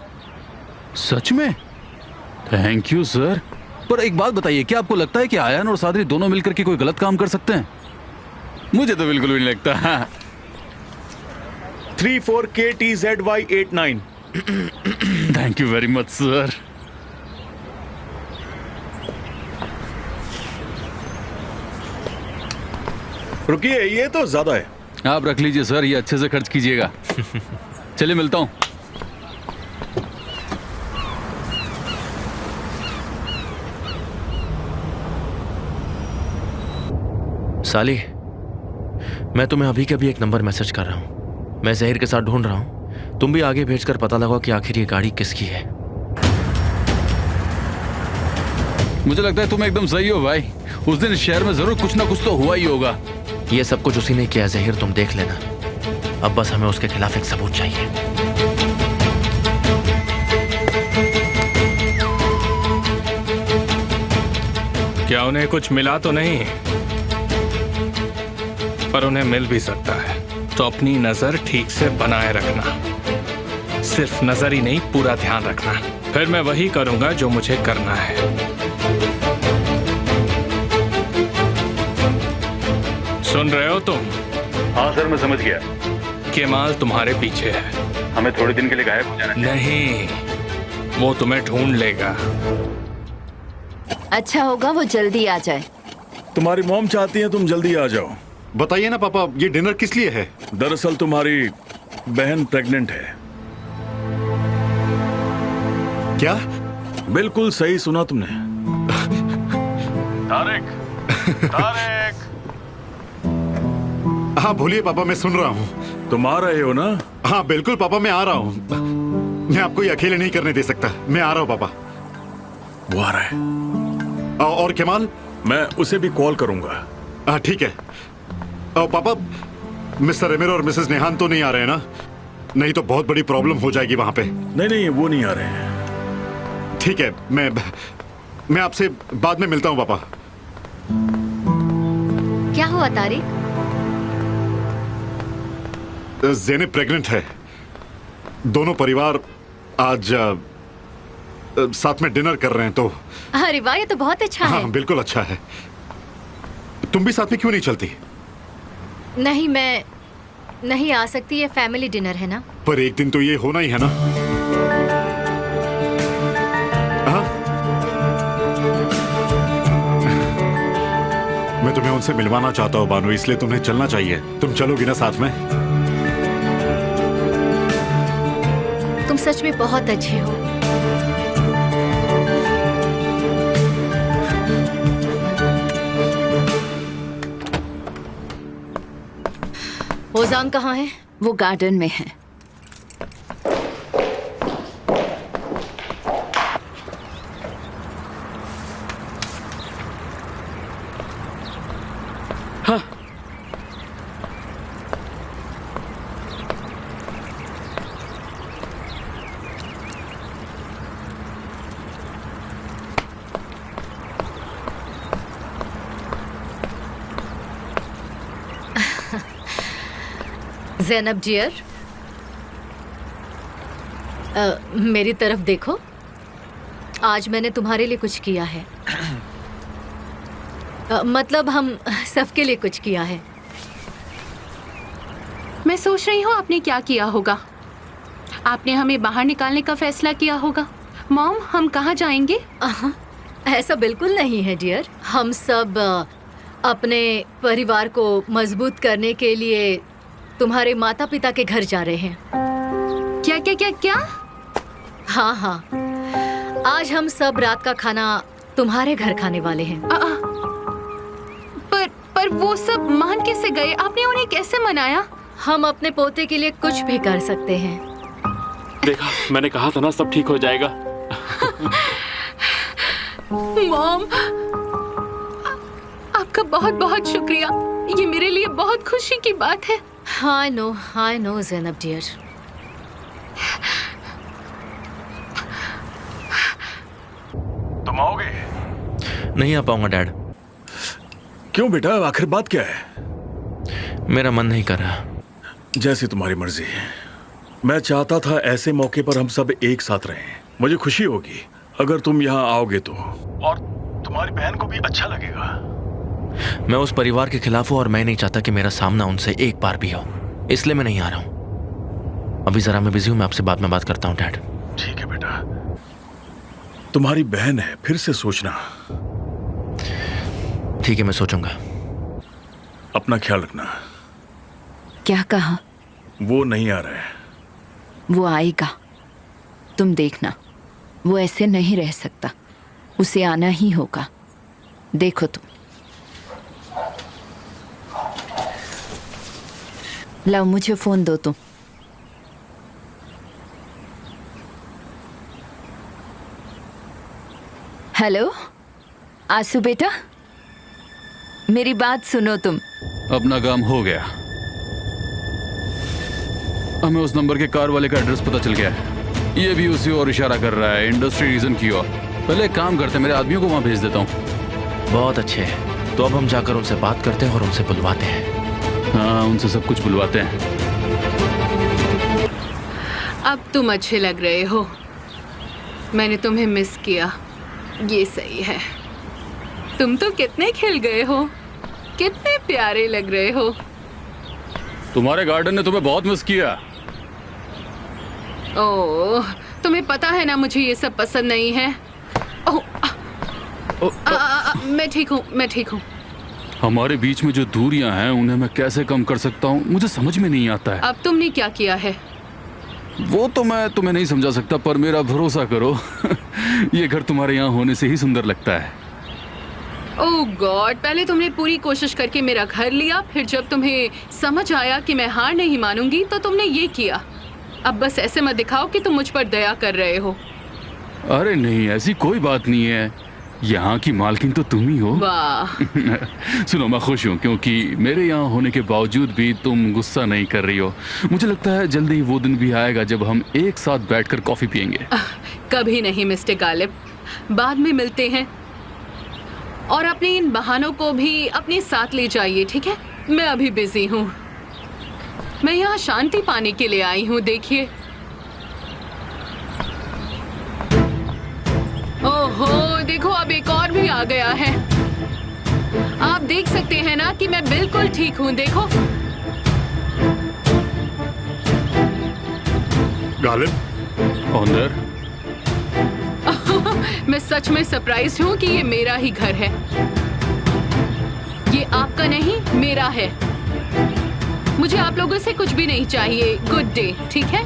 सच में? Thank you sir. पर एक बात बताइए, क्या आपको लगता है कि आयन और सादरी दोनों मिलकर के कोई गलत काम कर सकते हैं? मुझे तो बिल्कुल भी नहीं लगता। 34KTZY89। Thank you very much sir. रुकिए, ये तो ज्यादा है। आप रख लीजिए सर, ये अच्छे से खर्च कीजिएगा। चलिए, मिलता हूँ। साली, मैं तुम्हें अभी के अभी एक नंबर मैसेज कर रहा हूँ। मैं जहीर के साथ ढूंढ रहा हूँ। तुम भी आगे भेजकर पता लगाओ कि आखिर ये गाड़ी किसकी है। मुझे लगता है तुम एकदम सही हो भाई। उस दिन शहर में जरूर कुछ ना कुछ तो हुआ ही होगा। ये सब कुछ उसी ने किया जहीर, तुम देख लेना। अब बस हमें उसके खिलाफ एक सबूत चाहिए। क्या उन्हें कुछ मिला तो नहीं? पर उन्हें मिल भी सकता है, तो अपनी नजर ठीक से बनाए रखना। सिर्फ नजर ही नहीं, पूरा ध्यान रखना। फिर मैं वही करूंगा जो मुझे करना है। सुन रहे हो तुम? हाँ सर, मैं समझ गया। केमाल तुम्हारे पीछे है। हमें थोड़े दिन के लिए गायब हो जाना चाहिए। नहीं, वो तुम्हें ढूंढ लेगा। अच्छा होगा वो जल्दी आ जाए। तुम्हारी मॉम चाहती है तुम जल्दी आ जाओ। बताइए ना पापा, ये डिनर किस लिए है? दरअसल तुम्हारी बहन प्रेग्नेंट है। क्या? बिल्कुल सही सुना तुमने। तारिक, तारिक। हाँ बोलिए पापा, मैं सुन रहा हूँ। तुम आ रहे हो ना? हाँ बिल्कुल पापा, मैं आ रहा हूँ। मैं आपको ये अकेले नहीं करने दे सकता। मैं आ रहा हूँ पापा। वो आ रहा है। और केमाल? मैं उसे भी कॉल करूंगा। ठीक है। पापा, मिस्टर एमिर और मिसेस नेहान तो नहीं आ रहे हैं ना? नहीं तो बहुत बड़ी प्रॉब्लम हो जाएगी वहां पे। नहीं नहीं, वो नहीं आ रहे हैं। ठीक है, मैं आपसे बाद में मिलता हूं पापा। क्या हुआ तारिक? ज़ेनब प्रेग्नेंट है। दोनों परिवार आज साथ में डिनर कर रहे हैं तो। अरे वाह, ये तो बहुत अच्छा है। हाँ बिल्कुल अच्छा है। तुम भी साथ में क्यों नहीं चलती? नहीं, मैं नहीं आ सकती, ये फैमिली डिनर है ना। पर एक दिन तो ये होना ही है ना। हाँ? मैं तुम्हें उनसे मिलवाना चाहता हूँ बानो, इसलिए तुम्हें चलना चाहिए। तुम चलोगी ना साथ में? तुम सच में बहुत अच्छे हो। ओजान कहाँ है? वो गार्डन में है। ज़ैनब जियर, मेरी तरफ देखो। आज मैंने तुम्हारे लिए कुछ किया है। मतलब हम सबके लिए कुछ किया है। मैं सोच रही हूँ आपने क्या किया होगा। आपने हमें बाहर निकालने का फैसला किया होगा। मॉम, हम कहाँ जाएंगे? ऐसा बिल्कुल नहीं है डियर। हम सब अपने परिवार को मजबूत करने के लिए तुम्हारे माता पिता के घर जा रहे हैं। क्या क्या क्या क्या? हाँ हाँ, आज हम सब रात का खाना तुम्हारे घर खाने वाले हैं। पर वो सब मान कैसे गए? आपने उन्हें कैसे मनाया? हम अपने पोते के लिए कुछ भी कर सकते हैं। देखा, मैंने कहा था ना, सब ठीक हो जाएगा। मॉम, आपका बहुत बहुत शुक्रिया। ये मेरे लिए बहुत खुशी की बात है। I know, Zainab dear. तुम आओगे? नहीं आ पाऊंगा डैड। क्यों बेटा, आखिर बात क्या है? मेरा मन नहीं कर रहा। जैसी तुम्हारी मर्जी। मैं चाहता था ऐसे मौके पर हम सब एक साथ रहें। मुझे खुशी होगी अगर तुम यहाँ आओगे तो, और तुम्हारी बहन को भी अच्छा लगेगा। मैं उस परिवार के खिलाफ हूं और मैं नहीं चाहता कि मेरा सामना उनसे एक बार भी हो, इसलिए मैं नहीं आ रहा हूं। अभी जरा मैं बिजी हूं, मैं आपसे बाद में बात करता हूं डैड। ठीक है बेटा, तुम्हारी बहन है, फिर से सोचना। ठीक है, मैं सोचूंगा। अपना ख्याल रखना। क्या कहा? वो नहीं आ रहा है। वो आएगा, तुम देखना। वो ऐसे नहीं रह सकता, उसे आना ही होगा। देखो तुम। लाओ, मुझे फोन दो तुम। हेलो आंसू बेटा, मेरी बात सुनो तुम। अपना काम हो गया। हमें उस नंबर के कार वाले का एड्रेस पता चल गया है। ये भी उसी ओर इशारा कर रहा है, इंडस्ट्री रीजन की ओर। पहले एक काम करते हैं, मेरे आदमियों को वहां भेज देता हूँ। बहुत अच्छे है, तो अब हम जाकर उनसे बात करते हैं और उनसे बुलवाते हैं। हाँ, उनसे सब कुछ बुलवाते हैं। अब तुम अच्छे लग रहे हो। मैंने तुम्हें मिस किया, ये सही है। तुम तो कितने खिल गए हो, कितने प्यारे लग रहे हो। तुम्हारे गार्डन ने तुम्हें बहुत मिस किया। ओह, तुम्हें पता है ना मुझे ये सब पसंद नहीं है। ओह, मैं ठीक हूँ। हमारे बीच में जो दूरियां हैं उन्हें मैं कैसे कम कर सकता हूँ, मुझे समझ में नहीं आता है। अब तुमने क्या किया है? वो तो मैं तुम्हें नहीं समझा सकता, पर मेरा भरोसा करो। ये घर तुम्हारे यहाँ होने से ही सुंदर लगता है। ओह गॉड, पहले तुमने पूरी कोशिश करके मेरा घर लिया, फिर जब तुम्हें समझ आया कि मैं हार नहीं मानूंगी तो तुमने ये किया। अब बस ऐसे मत दिखाओ कि तुम मुझ पर दया कर रहे हो। अरे नहीं, ऐसी कोई बात नहीं है। यहाँ की मालकिन तो तुम ही हो। वाह। सुनो, मैं खुश हूँ क्योंकि मेरे यहाँ होने के बावजूद भी तुम गुस्सा नहीं कर रही हो। मुझे लगता है जल्दी ही वो दिन भी आएगा जब हम एक साथ बैठकर कॉफी पियेंगे। कभी नहीं मिस्टर गालिब, बाद में मिलते हैं। और अपने इन बहानों को भी अपने साथ ले जाइए, ठीक है? मैं अभी बिजी हूँ। मैं यहाँ शांति पाने के लिए आई हूँ। देखिए, ओहो, देखो अब एक और भी आ गया है। आप देख सकते हैं ना कि मैं बिल्कुल ठीक हूँ। देखो, गालिब, ऑनर, मैं सच में सरप्राइज हूँ कि ये मेरा ही घर है। ये आपका नहीं, मेरा है। मुझे आप लोगों से कुछ भी नहीं चाहिए। गुड डे, ठीक है?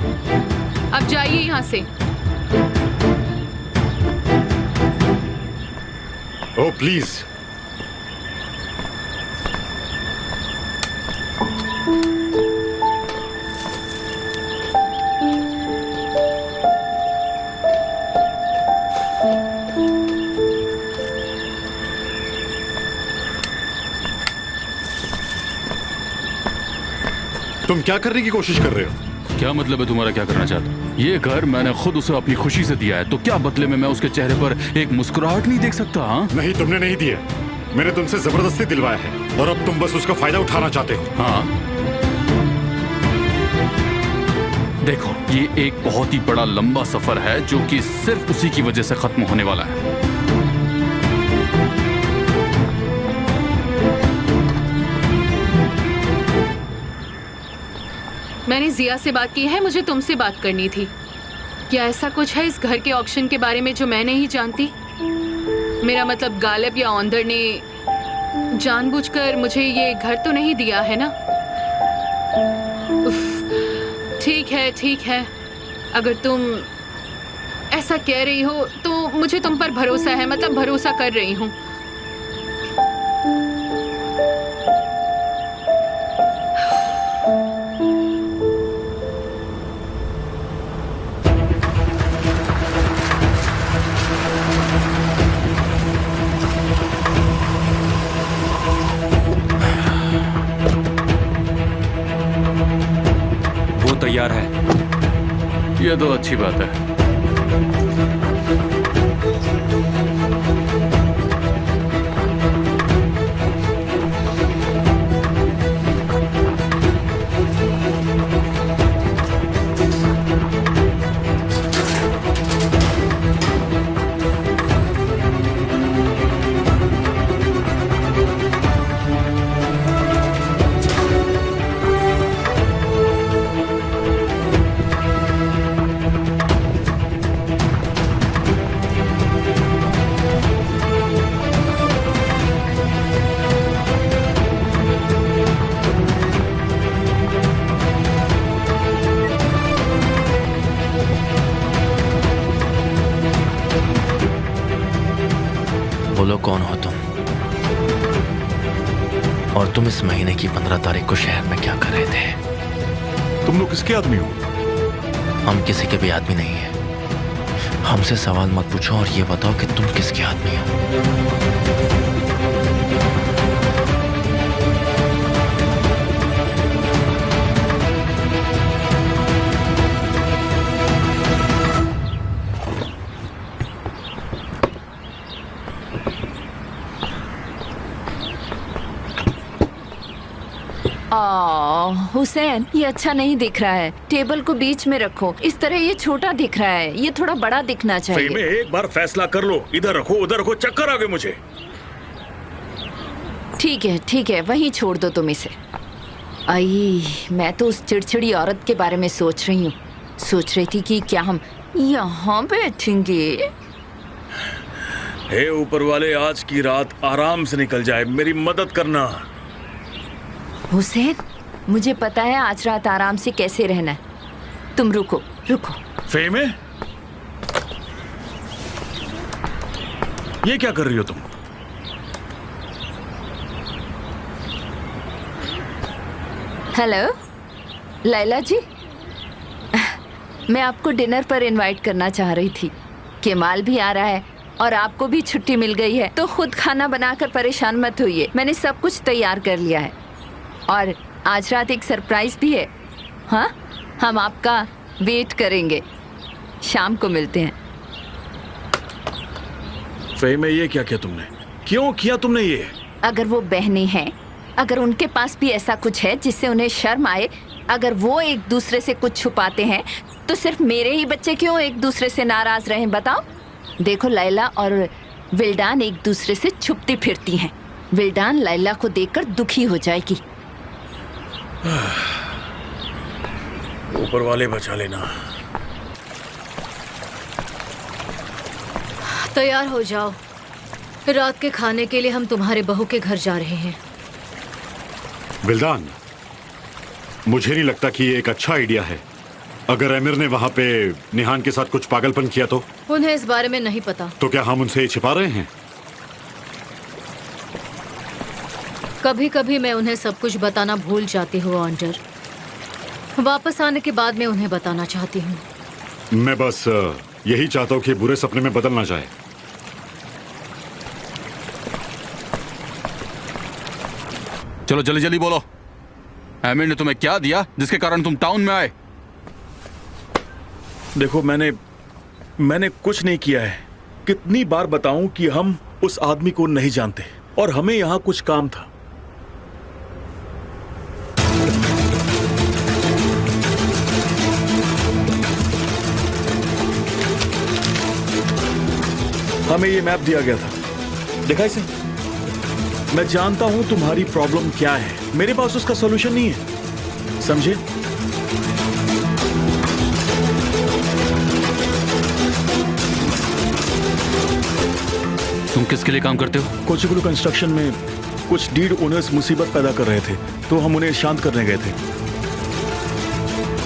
अब जाइए यहाँ से। ओ प्लीज। तुम क्या करने की कोशिश कर रहे हो? क्या मतलब है तुम्हारा? क्या करना चाहते हो? ये घर मैंने खुद उसे अपनी खुशी से दिया है, तो क्या बदले में मैं उसके चेहरे पर एक मुस्कुराहट नहीं देख सकता? हाँ, नहीं, तुमने नहीं दिया। मैंने तुमसे जबरदस्ती दिलवाया है और अब तुम बस उसका फायदा उठाना चाहते हो। हाँ, देखो, ये एक बहुत ही बड़ा लंबा सफर है जो कि सिर्फ उसी की वजह से खत्म होने वाला है। मैंने जिया से बात की है, मुझे तुमसे बात करनी थी। क्या ऐसा कुछ है इस घर के ऑक्शन के बारे में जो मैं नहीं जानती? मेरा मतलब गालिब या औंदर ने जानबूझकर मुझे ये घर तो नहीं दिया है ना? ठीक है, ठीक है। अगर तुम ऐसा कह रही हो तो मुझे तुम पर भरोसा है, मतलब भरोसा कर रही हूँ। तैयार है। ये तो अच्छी बात है। बोलो, कौन हो तुम? और तुम इस महीने की 15 तारीख को शहर में क्या कर रहे थे? तुम लोग किसके आदमी हो? हम किसी के भी आदमी नहीं है। हमसे सवाल मत पूछो और ये बताओ कि तुम किसके आदमी हो। हुसैन, ये अच्छा नहीं दिख रहा है। टेबल को बीच में रखो। इस तरह ये छोटा दिख रहा है, ये थोड़ा बड़ा दिखना चाहिए। में एक बार फैसला कर लो, इधर रखो उधर रखो, चक्कर आ गए मुझे। ठीक है, वहीं छोड़ दो तुम इसे। आई, मैं तो उस चिड़चिड़ी औरत के बारे में सोच रही हूँ। सोच रही थी कि क्या हम यहाँ बैठेंगे। हे ऊपर वाले, आज की रात आराम से निकल जाए, मेरी मदद करना। हुसैन, मुझे पता है आज रात आराम से कैसे रहना है। तुम रुको। फेमे, ये क्या कर रही हो तुम? हेलो लैला जी, मैं आपको डिनर पर इनवाइट करना चाह रही थी। केमाल भी आ रहा है और आपको भी छुट्टी मिल गई है तो खुद खाना बनाकर परेशान मत होइए। मैंने सब कुछ तैयार कर लिया है और आज रात एक सरप्राइज भी है। हाँ, हम आपका वेट करेंगे। शाम को मिलते हैं। फ़हीम, ये क्या किया तुमने? क्यों किया तुमने ये? अगर वो बहनें हैं, अगर उनके पास भी ऐसा कुछ है जिससे उन्हें शर्म आए, अगर वो एक दूसरे से कुछ छुपाते हैं, तो सिर्फ मेरे ही बच्चे क्यों एक दूसरे से नाराज रहें बताओ? देखो, लैला और विल्डान एक दूसरे से छुपती फिरती हैं। विल्डान लैला को देखकर दुखी हो जाएगी। ऊपर वाले बचा लेना। तैयार हो जाओ, रात के खाने के लिए हम तुम्हारे बहू के घर जा रहे हैं। विल्डान, मुझे नहीं लगता कि ये एक अच्छा आइडिया है। अगर एमिर ने वहां पे निहान के साथ कुछ पागलपन किया तो? उन्हें इस बारे में नहीं पता। तो क्या हम उनसे ये छिपा रहे हैं? कभी कभी मैं उन्हें सब कुछ बताना भूल जाती हूँ ऑन्डर। वापस आने के बाद मैं उन्हें बताना चाहती हूँ। मैं बस यही चाहता हूँ कि बुरे सपने में बदल ना जाए। चलो जल्दी जल्दी बोलो, एमिर ने तुम्हें क्या दिया जिसके कारण तुम टाउन में आए? देखो, मैंने कुछ नहीं किया है। कितनी बार बताऊं कि हम उस आदमी को नहीं जानते और हमें यहां कुछ काम था। हमें ये मैप दिया गया था, देखा इसे? मैं जानता हूं तुम्हारी प्रॉब्लम क्या है, मेरे पास उसका सॉल्यूशन नहीं है, समझे? तुम किसके लिए काम करते हो? कोचिकुलू कंस्ट्रक्शन में कुछ डीड ओनर्स मुसीबत पैदा कर रहे थे, तो हम उन्हें शांत करने गए थे।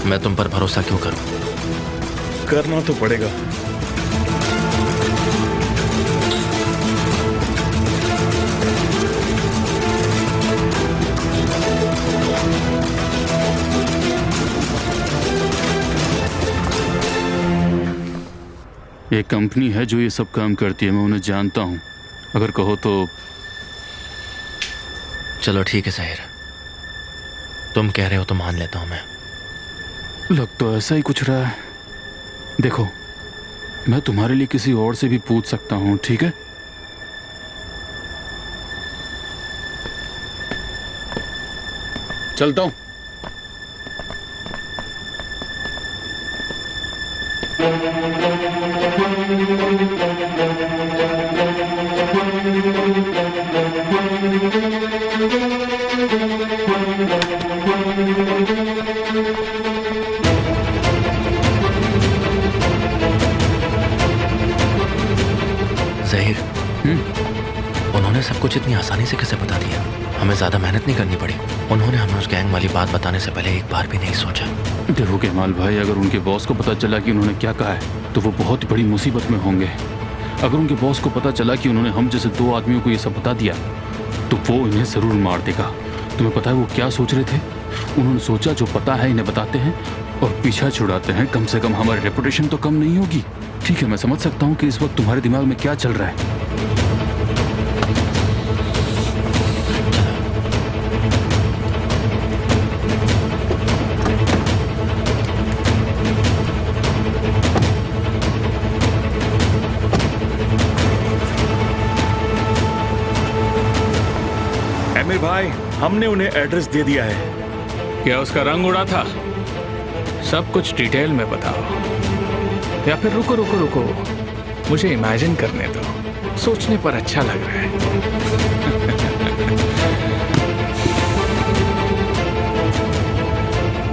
मैं तुम पर भरोसा क्यों करूं? करना तो पड़ेगा। एक कंपनी है जो ये सब काम करती है, मैं उन्हें जानता हूं। अगर कहो तो। चलो ठीक है ज़हीर, तुम कह रहे हो तो मान लेता हूं मैं। लग तो ऐसा ही कुछ रहा है। देखो, मैं तुम्हारे लिए किसी और से भी पूछ सकता हूं, ठीक है? चलता हूं। ज़हीर, उन्होंने सब कुछ इतनी आसानी से कैसे बता दिया? हमें ज़्यादा मेहनत नहीं करनी पड़ी। उन्होंने हमें उस गैंग वाली बात बताने से पहले एक बार भी नहीं सोचा। देखो कमाल भाई, अगर उनके बॉस को पता चला कि उन्होंने क्या कहा है तो वो बहुत बड़ी मुसीबत में होंगे। अगर उनके बॉस को पता चला कि उन्होंने हम जैसे दो आदमियों को ये सब बता दिया तो वो इन्हें ज़रूर मार देगा। तुम्हें पता है वो क्या सोच रहे थे? उन्होंने सोचा जो पता है इन्हें बताते हैं और पीछा छुड़ाते हैं, कम से कम हमारी रेपुटेशन तो कम नहीं होगी। ठीक है, मैं समझ सकता हूँ कि इस वक्त तुम्हारे दिमाग में क्या चल रहा है। एमिर भाई, हमने उन्हें एड्रेस दे दिया है। क्या उसका रंग उड़ा था? सब कुछ डिटेल में बताओ, या फिर रुको रुको रुको, मुझे इमेजिन करने दो। सोचने पर अच्छा लग रहा है।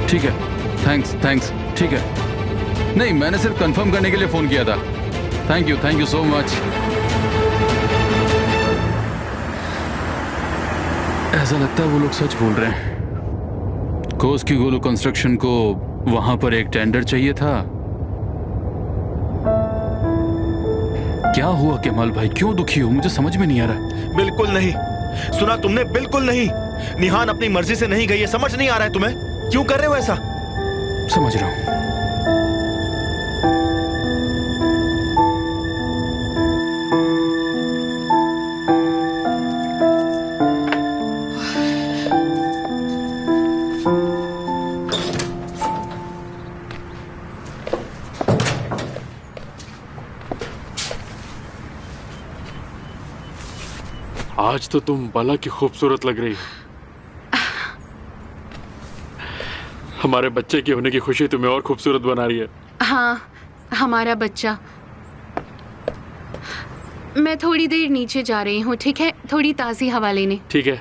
ठीक है, थैंक्स, ठीक है। नहीं, मैंने सिर्फ कंफर्म करने के लिए फोन किया था। Thank you so much. ऐसा लगता है वो लोग सच बोल रहे हैं। कोचिकुलू कंस्ट्रक्शन को वहां पर एक टेंडर चाहिए था। क्या हुआ कमाल भाई, क्यों दुखी हो? मुझे समझ में नहीं आ रहा। बिल्कुल नहीं सुना तुमने, बिल्कुल नहीं। निहान अपनी मर्जी से नहीं गई है, समझ नहीं आ रहा है तुम्हें? क्यों कर रहे हो ऐसा? समझ रहा हूं। आज तो तुम बाला की खूबसूरत लग रही हो। हमारे बच्चे के होने की खुशी तुम्हें और खूबसूरत बना रही है। हाँ, हमारा बच्चा। मैं थोड़ी देर नीचे जा रही हूँ, ठीक है? थोड़ी ताज़ी हवा लेने। ठीक है।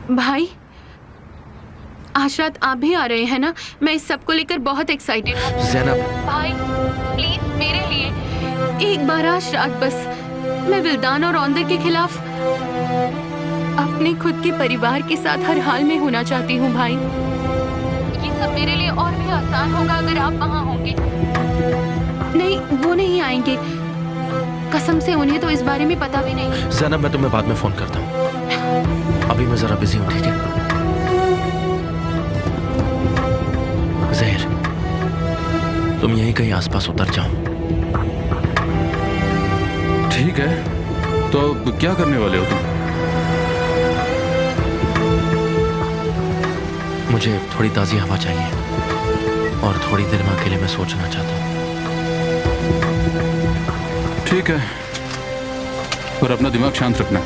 भाई, आज रात आप भी आ रहे हैं ना? मैं इस सब को लेकर बहुत एक्साइटेड हूँ। ज़ैनब, भाई प्लीज मेरे लिए एक बार आज रात बस। मैं विल्दान और औंदर के खिलाफ अपने खुद के परिवार के साथ हर हाल में होना चाहती हूँ भाई। ये सब मेरे लिए और भी आसान होगा अगर आप वहाँ होंगे। नहीं, वो नहीं आएंगे, कसम से उन्हें तो इस बारे में पता भी नहीं। ज़ैनब, मैं तुम्हें बाद में फोन करता हूँ, अभी मैं जरा बिजी हूँ, ठीक है? जहर, तुम यहीं कहीं आसपास उतर जाओ। ठीक है, तो अब क्या करने वाले हो तुम? मुझे थोड़ी ताज़ी हवा चाहिए और थोड़ी देर में अकेले में सोचना चाहता हूँ। ठीक है, पर अपना दिमाग शांत रखना।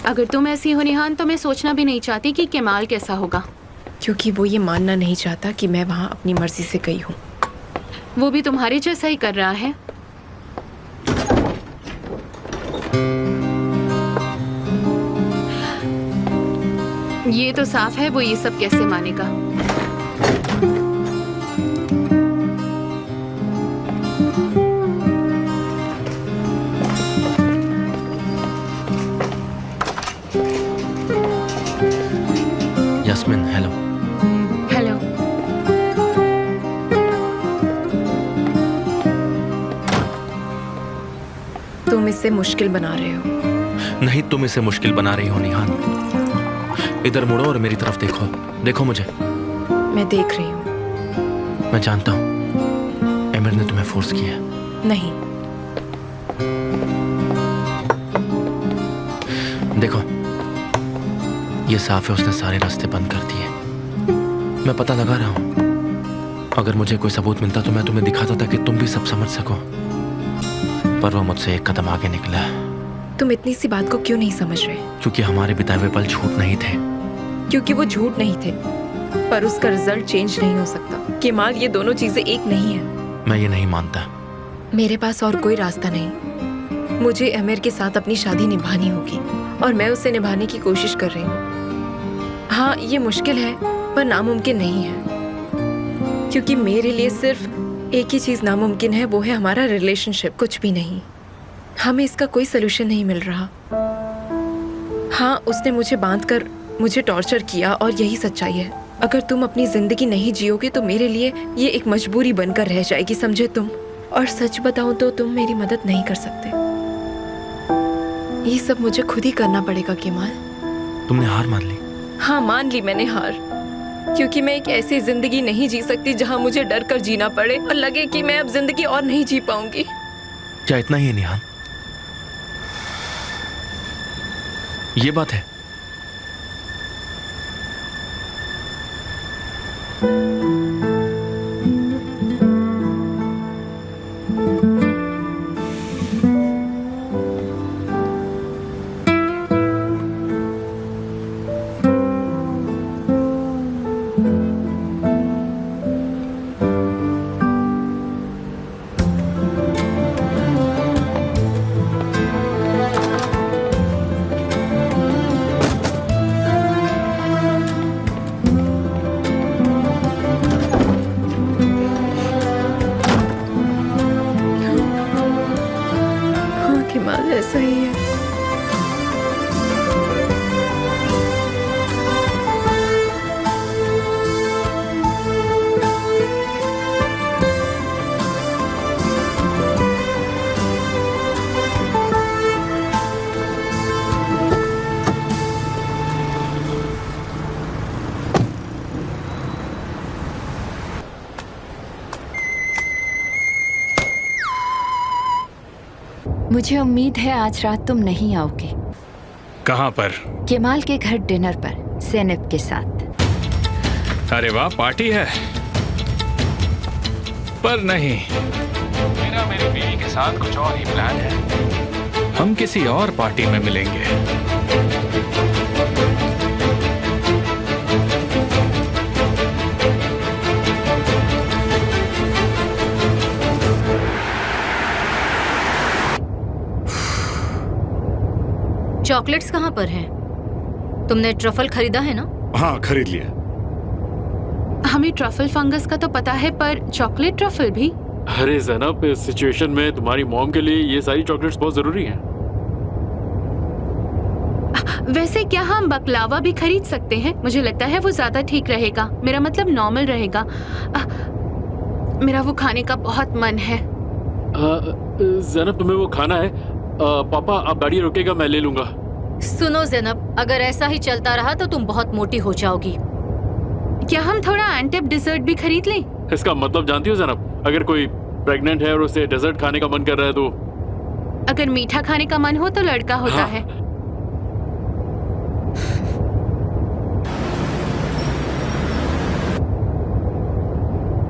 अगर तुम ऐसी हो निहान, तो मैं सोचना भी नहीं चाहती कि केमाल कैसा होगा। क्योंकि वो ये मानना नहीं चाहता कि मैं वहाँ अपनी मर्जी से गई हूँ। वो भी तुम्हारे जैसा ही कर रहा है। ये तो साफ है वो ये सब कैसे मानेगा। यास्मिन, हेलो। हेलो। तुम इसे मुश्किल बना रहे हो। नहीं, तुम इसे मुश्किल बना रही हो निहान। इधर मुड़ो और मेरी तरफ देखो। देखो मुझे। मैं देख रही हूँ। मैं जानता हूँ एमिर ने तुम्हें फोर्स किया। नहीं। देखो, ये साफ है उसने सारे रास्ते बंद कर दिए। मैं पता लगा रहा हूँ। अगर मुझे कोई सबूत मिलता तो मैं तुम्हें दिखाता ताकि तुम भी सब समझ सको, पर वो मुझसे एक कदम आगे निकला। तुम इतनी सी बात को क्यों नहीं समझ रहे? क्योंकि हमारे बिताए हुए पल झूठ नहीं थे। क्योंकि वो झूठ नहीं थे, पर उसका रिजल्ट चेंज नहीं हो सकता। केमाल, ये दोनों चीजें एक नहीं है। मैं ये नहीं मानता। मेरे पास और कोई रास्ता नहीं। मुझे अमीर के साथ अपनी शादी निभानी होगी और मैं उसे निभाने की कोशिश कर रही हूँ। हाँ, ये मुश्किल है पर नामुमकिन नहीं है, क्योंकि मेरे लिए सिर्फ एक ही चीज नामुमकिन है, वो है हमारा रिलेशनशिप। कुछ भी नहीं। हमें इसका कोई सलूशन नहीं मिल रहा। हाँ, उसने मुझे बांधकर मुझे टॉर्चर किया और यही सच्चाई है। अगर तुम अपनी जिंदगी नहीं जियोगे तो मेरे लिए ये एक मजबूरी बनकर रह जाएगी, समझे तुम? और सच बताऊं तो तुम मेरी मदद नहीं कर सकते। ये सब मुझे खुद ही करना पड़ेगा केमाल। तुमने हार मान ली? हाँ, मान ली मैंने हार, क्योंकि मैं एक ऐसी जिंदगी नहीं जी सकती जहाँ मुझे डर कर जीना पड़े और लगे कि मैं अब जिंदगी और नहीं जी पाऊंगी। क्या इतना ही है निहान? ये बात है? मुझे उम्मीद है आज रात तुम नहीं आओगे। कहाँ पर? केमाल के घर डिनर पर ज़ैनब के साथ। अरे वाह, पार्टी है। पर नहीं, मेरा मेरी बीवी के साथ कुछ और ही प्लान है। हम किसी और पार्टी में मिलेंगे। चॉकलेट्स कहाँ पर हैं? तुमने ट्रफल खरीदा है ना? हाँ, खरीद लिया। हमें ट्रफल फंगस का तो पता है, पर चॉकलेट ट्रफल भी? अरे ज़ैनब, इस सिचुएशन में तुम्हारी मॉम के लिए ये सारी चॉकलेट्स बहुत जरूरी हैं। वैसे क्या हम बकलावा भी खरीद सकते हैं? मुझे लगता है वो ज्यादा ठीक रहेगा। मेरा मतलब नॉर्मल रहेगा। मेरा वो खाने का बहुत मन है। ज़ैनब, तुम्हें वो खाना है? पापा, आप गाड़ी रोकेगा, मैं ले लूंगा। सुनो ज़ैनब, अगर ऐसा ही चलता रहा तो तुम बहुत मोटी हो जाओगी। क्या हम थोड़ा एंटेप डिजर्ट भी खरीद लें? इसका मतलब जानती हो ज़ैनब, अगर कोई प्रेग्नेंट है और उसे डेजर्ट खाने का मन कर रहा है तो? अगर मीठा खाने का मन हो तो लड़का होता है।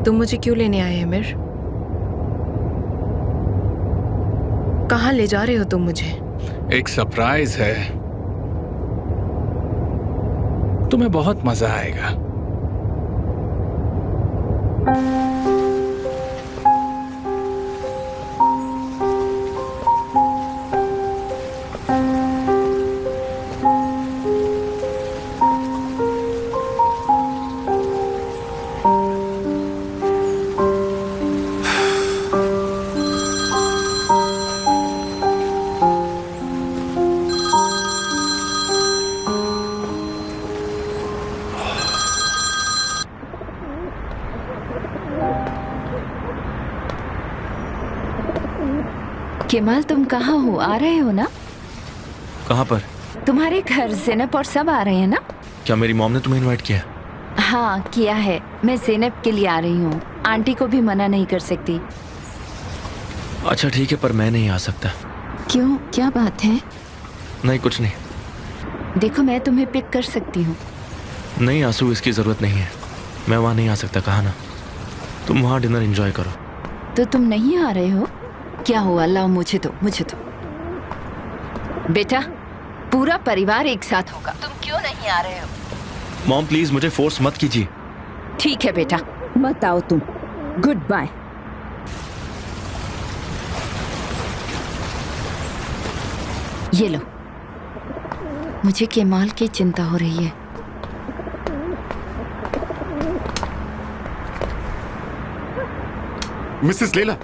तुम मुझे क्यों लेने आए आमिर? कहाँ ले जा रहे हो तुम मुझे? एक सरप्राइज है, तुम्हें बहुत मजा आएगा। केमाल, तुम कहाँ हो? आ रहे हो ना? कहाँ पर? तुम्हारे घर ज़ैनब और सब आ रहे हैं ना? क्या मेरी मॉम ने तुम्हें इनवाइट किया? हाँ, किया है। मैं ज़ैनब के लिए आ रही हूँ। आंटी को भी मना नहीं कर सकती। अच्छा ठीक है, पर मैं नहीं आ सकता। क्यों, क्या बात है? नहीं, कुछ नहीं। देखो, मैं तुम्हें पिक कर सकती हूँ। नहीं आंसू, इसकी जरूरत नहीं है। मैं वहाँ नहीं आ सकता, कहा ना। तुम वहाँ डिनर एंजॉय करो। तो तुम नहीं आ रहे हो? क्या हुआ? लाओ, मुझे दो, मुझे दो। बेटा, पूरा परिवार एक साथ होगा, तुम क्यों नहीं आ रहे हो? मॉम प्लीज मुझे फोर्स मत कीजिए। ठीक है बेटा, मत आओ तुम। Goodbye. ये लो। मुझे केमाल की चिंता हो रही है। मिसेस लेला,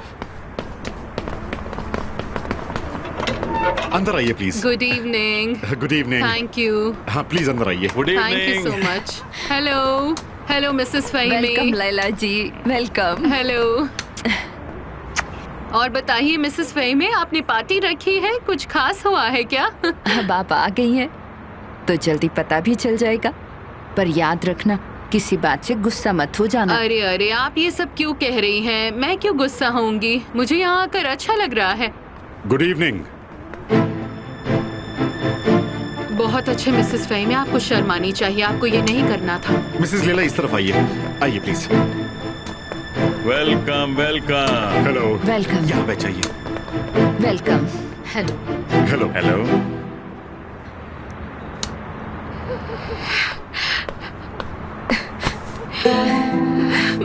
अंदर आइए please. Good evening. Good evening. Thank you. हाँ, प्लीज अंदर आइए। Good thank you so much. Hello hello Mrs welcome Fahimi. Leyla ji, welcome. Hello. और बताइए मिसेस फ़हीमी, आपने पार्टी रखी है, कुछ खास हुआ है क्या? अब आप आ गई हैं तो जल्दी पता भी चल जाएगा। पर याद रखना, किसी बात से गुस्सा मत हो जाना। अरे अरे, आप ये सब क्यों कह रही हैं? मैं क्यों गुस्सा होंगी? मुझे यहाँ आकर अच्छा लग रहा है। Good evening. बहुत अच्छे मिसेस फ़हीमी, आपको शर्मानी चाहिए, आपको ये नहीं करना था। मिसेस लेला, इस तरफ आइए। आइए please. Welcome welcome. Hello. Welcome. यहाँ बैठ जाइए। वेलकम। हेलो। हेलो। हेलो।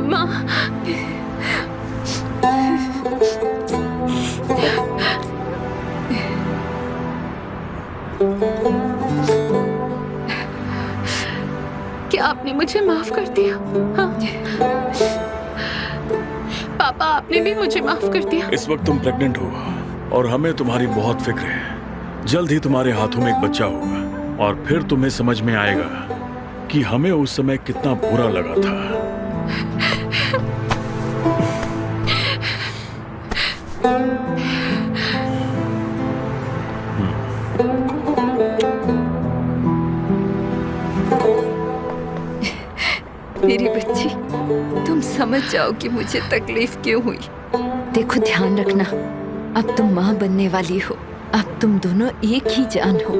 माँ, क्या आपने मुझे माफ कर दिया? हाँ? पापा, आपने भी मुझे माफ कर दिया? इस वक्त तुम प्रेग्नेंट हो और हमें तुम्हारी बहुत फिक्र है। जल्द ही तुम्हारे हाथों में एक बच्चा होगा और फिर तुम्हें समझ में आएगा कि हमें उस समय कितना बुरा लगा था। मेरी बच्ची, तुम समझ जाओ कि मुझे तकलीफ क्यों हुई। देखो, ध्यान रखना, अब तुम माँ बनने वाली हो। अब तुम दोनों एक ही जान हो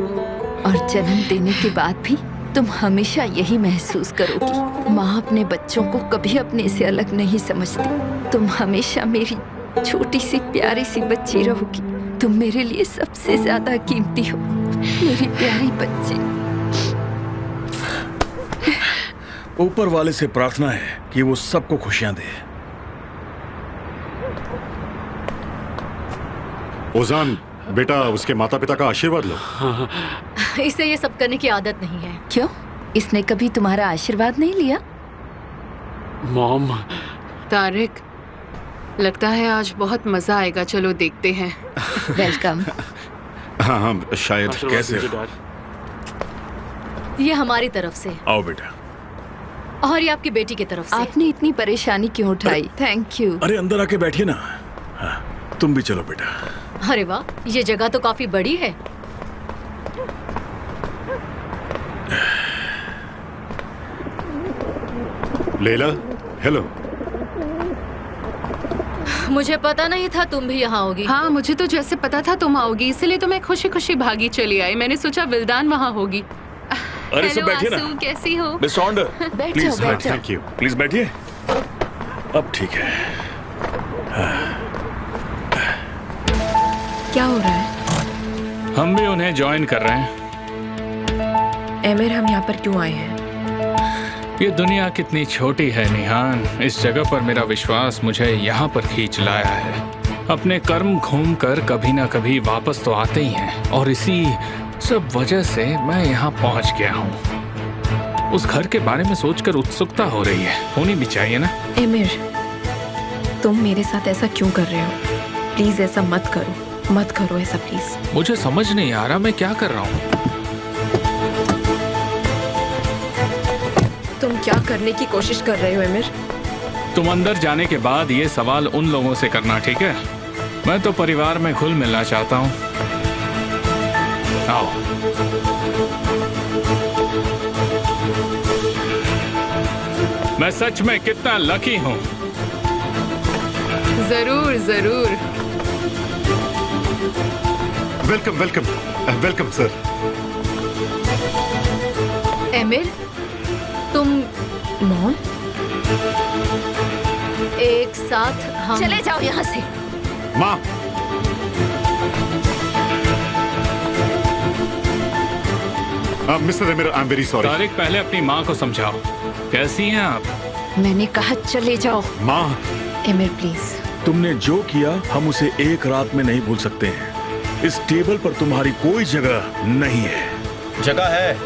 और जन्म देने के बाद भी तुम हमेशा यही महसूस करोगी। माँ अपने बच्चों को कभी अपने से अलग नहीं समझती। तुम हमेशा मेरी छोटी सी प्यारी सी बच्ची रहोगी। तुम मेरे लिए सबसे ज्यादा कीमती हो, मेरी प्यारी बच्ची। ऊपर वाले से प्रार्थना है कि वो सबको खुशियां दे। ओजान, बेटा उसके माता पिता का आशीर्वाद लो। इसे ये सब करने की आदत नहीं है। क्यों? इसने कभी तुम्हारा आशीर्वाद नहीं लिया? मॉम, तारिक, लगता है आज बहुत मजा आएगा। चलो देखते हैं। वेलकम। हाँ हाँ, शायद। आशीर्वाद कैसे दीजिए, हो? डैड। ये हमारी तरफ से आओ बेटा। और ये आपकी बेटी की तरफ से। आपने इतनी परेशानी क्यों उठाई? Thank you. अरे अंदर आके बैठिए ना। हाँ, तुम भी चलो बेटा। अरे वाह, ये जगह तो काफी बड़ी है। लेला, हेलो। मुझे पता नहीं था तुम भी यहाँ होगी। हाँ, मुझे तो जैसे पता था तुम आओगी, इसलिए तो मैं खुशी खुशी भागी चली आई। मैंने सोचा विल्दान वहाँ होगी। अरे सब हेलो बैठिए ना। आसू, कैसी हो? मिस्टर ऑन्डर, बैठो, प्लीज बैठो। Thank you. प्लीज बैठिए। अब ठीक है। क्या हो रहा है? हम भी उन्हें ज्वाइन कर रहे हैं। एमिर, हम यहाँ पर क्यों आए हैं? ये दुनिया कितनी छोटी है निहान। इस जगह पर मेरा विश्वास मुझे यहाँ पर खींच लाया है। अपने कर्म घूम कर कभी ना कभी वापस तो आते ही हैं, और इसी सब वजह से मैं यहाँ पहुँच गया हूँ। उस घर के बारे में सोचकर उत्सुकता हो रही है। होनी भी चाहिए ना। एमिर, तुम मेरे साथ ऐसा क्यों कर रहे हो? प्लीज ऐसा मत करो, मत करो ऐसा प्लीज। मुझे समझ नहीं आ रहा मैं क्या कर रहा हूँ। तुम क्या करने की कोशिश कर रहे हो एमिर? तुम अंदर जाने के बाद ये सवाल उन लोगों से करना, ठीक है? मैं तो परिवार में घुल मिलना चाहता हूँ। आओ। मैं सच में कितना लकी हूँ। जरूर जरूर। Welcome welcome welcome sir. Emir, तुम मॉम, एक साथ हम चले जाओ यहाँ से। माँ, mister emir, I am very sorry. Tariq, पहले अपनी माँ को समझाओ। कैसी हैं आप? मैंने कहा चले जाओ। माँ, एमिर प्लीज। तुमने जो किया हम उसे एक रात में नहीं भूल सकते हैं। इस टेबल पर तुम्हारी कोई जगह नहीं है। जगह है।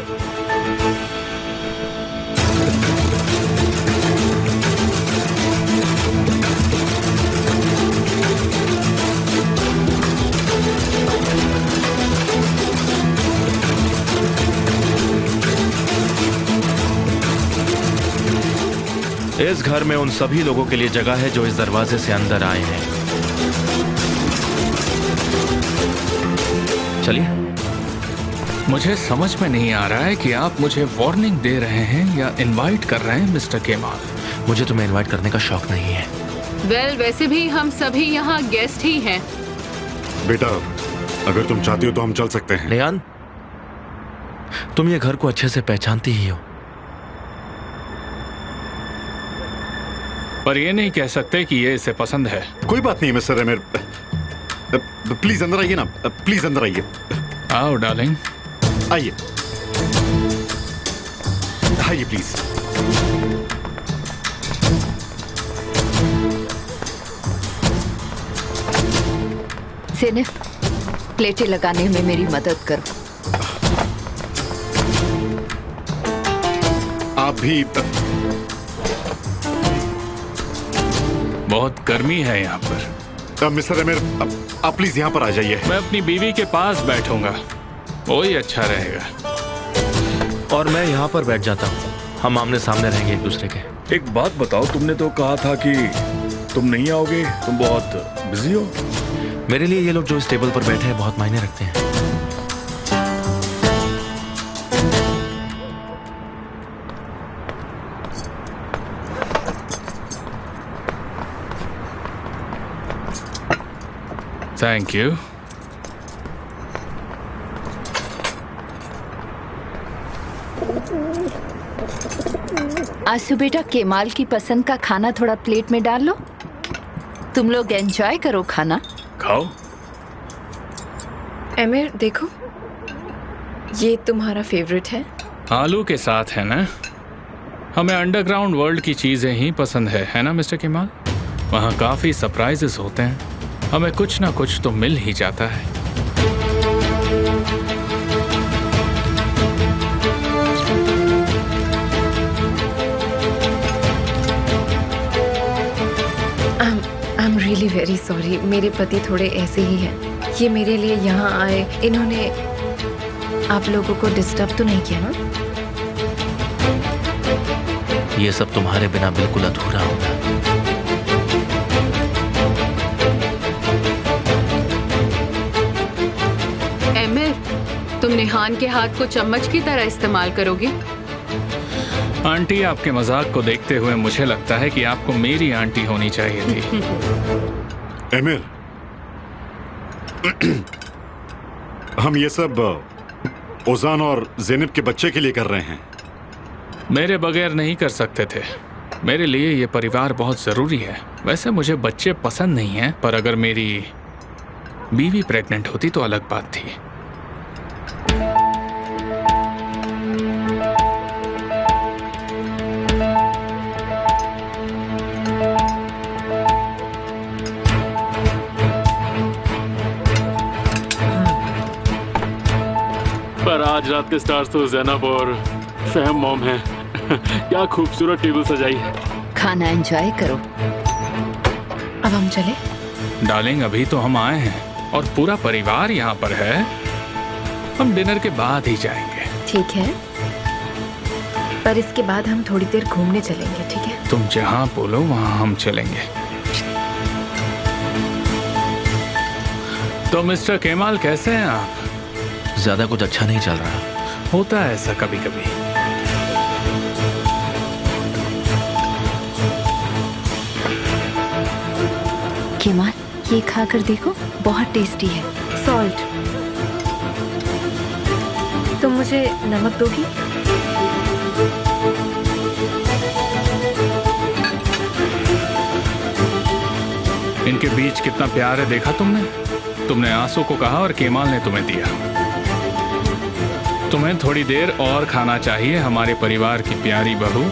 इस घर में उन सभी लोगों के लिए जगह है जो इस दरवाजे से अंदर आए हैं। चलिए। मुझे समझ में नहीं आ रहा है कि आप मुझे वार्निंग दे रहे हैं या इनवाइट कर रहे हैं मिस्टर केमाल। मुझे तुम्हें इनवाइट करने का शौक नहीं है। वेल, वैसे भी हम सभी यहाँ गेस्ट ही हैं। बेटा, अगर तुम चाहती हो तो हम चल सकते हैं। रेहान, तुम ये घर को अच्छे से पहचानती ही हो। पर ये नहीं कह सकते कि ये इसे पसंद है। कोई बात नहीं मिस्टर एमिर, प्लीज अंदर आइए ना, प्लीज अंदर आइए। आओ डार्लिंग। आइए आइए प्लीज। ज़ेनब, प्लेटें लगाने में मेरी मदद करो। आप भी। बहुत गर्मी है यहाँ पर। मिस्टर एमिर, आप प्लीज यहाँ पर आ जाइए। मैं अपनी बीवी के पास बैठूंगा, वही अच्छा रहेगा। और मैं यहाँ पर बैठ जाता हूँ। हम आमने सामने रहेंगे एक दूसरे के। एक बात बताओ, तुमने तो कहा था कि तुम नहीं आओगे, तुम बहुत बिजी हो। मेरे लिए ये लोग जो इस टेबल पर बैठे हैं बहुत मायने रखते हैं। Thank you. आसू बेटा, केमाल की पसंद का खाना थोड़ा प्लेट में डाल लो। तुम लोग एंजॉय करो खाना। खाओ। एमिर देखो, ये तुम्हारा फेवरेट है। आलू के साथ है ना? हमें अंडरग्राउंड वर्ल्ड की चीजें ही पसंद है ना मिस्टर केमाल? वहाँ काफी सरप्राइजेस होते हैं, हमें कुछ ना कुछ तो मिल ही जाता है। I am really very sorry, मेरे पति थोड़े ऐसे ही हैं। ये मेरे लिए यहाँ आए, इन्होंने आप लोगों को डिस्टर्ब तो नहीं किया ना? ये सब तुम्हारे बिना बिल्कुल अधूरा होगा। एमिर, तुम निहान के हाथ को चम्मच की तरह इस्तेमाल करोगे? आंटी, आपके मजाक को देखते हुए मुझे लगता है कि आपको मेरी आंटी होनी चाहिए थी। एमिर, हम ये सब ओजान और ज़ैनब के बच्चे के लिए कर रहे हैं। मेरे बगैर नहीं कर सकते थे। मेरे लिए ये परिवार बहुत ज़रूरी है। वैसे मुझे बच्चे पसंद नहीं हैं, पर अगर मेरी बीवी प्रेग्नेंट होती तो अलग बात थी। पर आज रात के स्टार्स तो ज़ैनब और फहम मॉम हैं। क्या खूबसूरत टेबल सजाई है। खाना एंजॉय करो। अब हम चले? डार्लिंग, अभी तो हम आए हैं और पूरा परिवार यहाँ पर है। हम डिनर के बाद ही जाएंगे। ठीक है, पर इसके बाद हम थोड़ी देर घूमने चलेंगे, ठीक है? तुम जहाँ बोलो वहाँ हम चलेंगे। तो मिस्टर केमाल, कैसे हैं आप? ज्यादा कुछ अच्छा नहीं चल रहा। होता है ऐसा कभी कभी। केमाल, ये खाकर देखो, बहुत टेस्टी है। सॉल्ट, तुम मुझे नमक दोगी? इनके बीच कितना प्यार है, देखा तुमने? तुमने आंसू को कहा और केमाल ने तुम्हें दिया। तुम्हें थोड़ी देर और खाना चाहिए, हमारे परिवार की प्यारी बहू।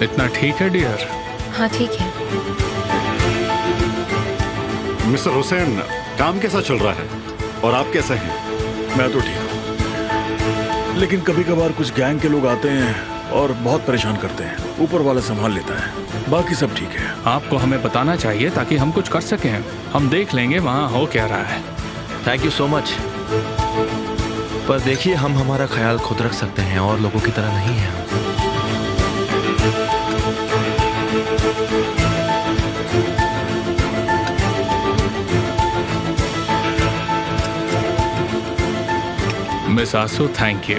इतना ठीक है डियर? हाँ ठीक है। मिस्टर हुसैन, काम कैसा चल रहा है और आप कैसे हैं? मैं तो ठीक हूँ, लेकिन कभी कभार कुछ गैंग के लोग आते हैं और बहुत परेशान करते हैं। ऊपर वाला संभाल लेता है, बाकी सब ठीक है। आपको हमें बताना चाहिए ताकि हम कुछ कर सकें। हम देख लेंगे वहाँ हो क्या रहा है। Thank you so much. पर देखिए, हम हमारा ख्याल खुद रख सकते हैं और लोगों की तरह नहीं है। मिस आंसू, थैंक यू।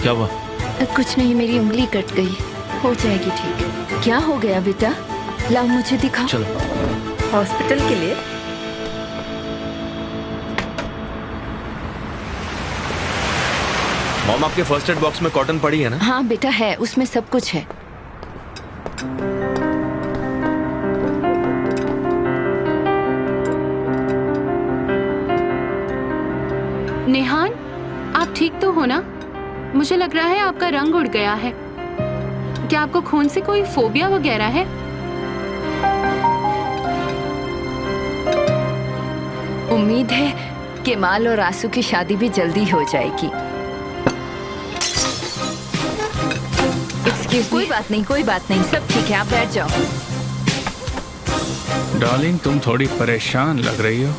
क्या हुआ? कुछ नहीं, मेरी उंगली कट गई, हो जाएगी ठीक। क्या हो गया बेटा? लाओ मुझे दिखाओ। चलो। हॉस्पिटल के लिए? मॉम, आपके फर्स्ट एड बॉक्स में कॉटन पड़ी है ना? हाँ बेटा है, उसमें सब कुछ है। निहान, आप ठीक तो हो ना? मुझे लग रहा है आपका रंग उड़ गया है। क्या आपको खून से कोई फोबिया वगैरह है? उम्मीद है केमाल और आंसू की शादी भी जल्दी हो जाएगी। कोई बात नहीं, कोई बात नहीं, सब ठीक है, आप बैठ जाओ। डार्लिंग, तुम थोड़ी परेशान लग रही हो।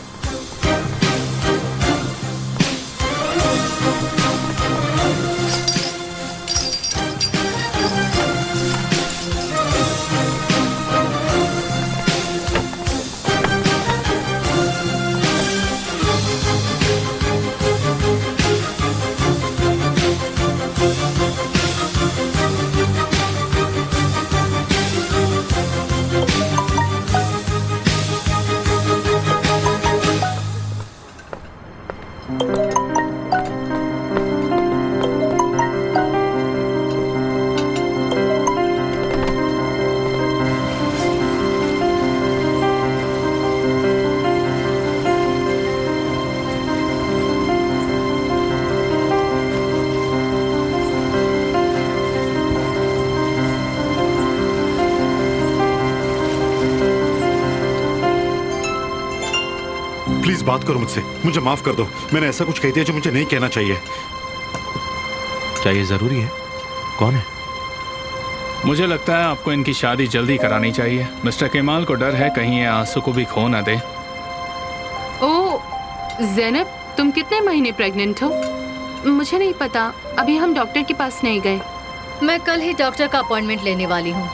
प्लीज बात करो मुझसे, मुझे माफ कर दो। मैंने ऐसा कुछ कह दिया जो मुझे नहीं कहना चाहिए। क्या ये जरूरी है? कौन है? मुझे लगता है आपको इनकी शादी जल्दी करानी चाहिए। मिस्टर केमाल को डर है कहीं ये आंसू को भी खो ना दे। ओ ज़ैनब, तुम कितने महीने प्रेग्नेंट हो? मुझे नहीं पता, अभी हम डॉक्टर के पास नहीं गए। मैं कल ही डॉक्टर का अपॉइंटमेंट लेने वाली हूँ।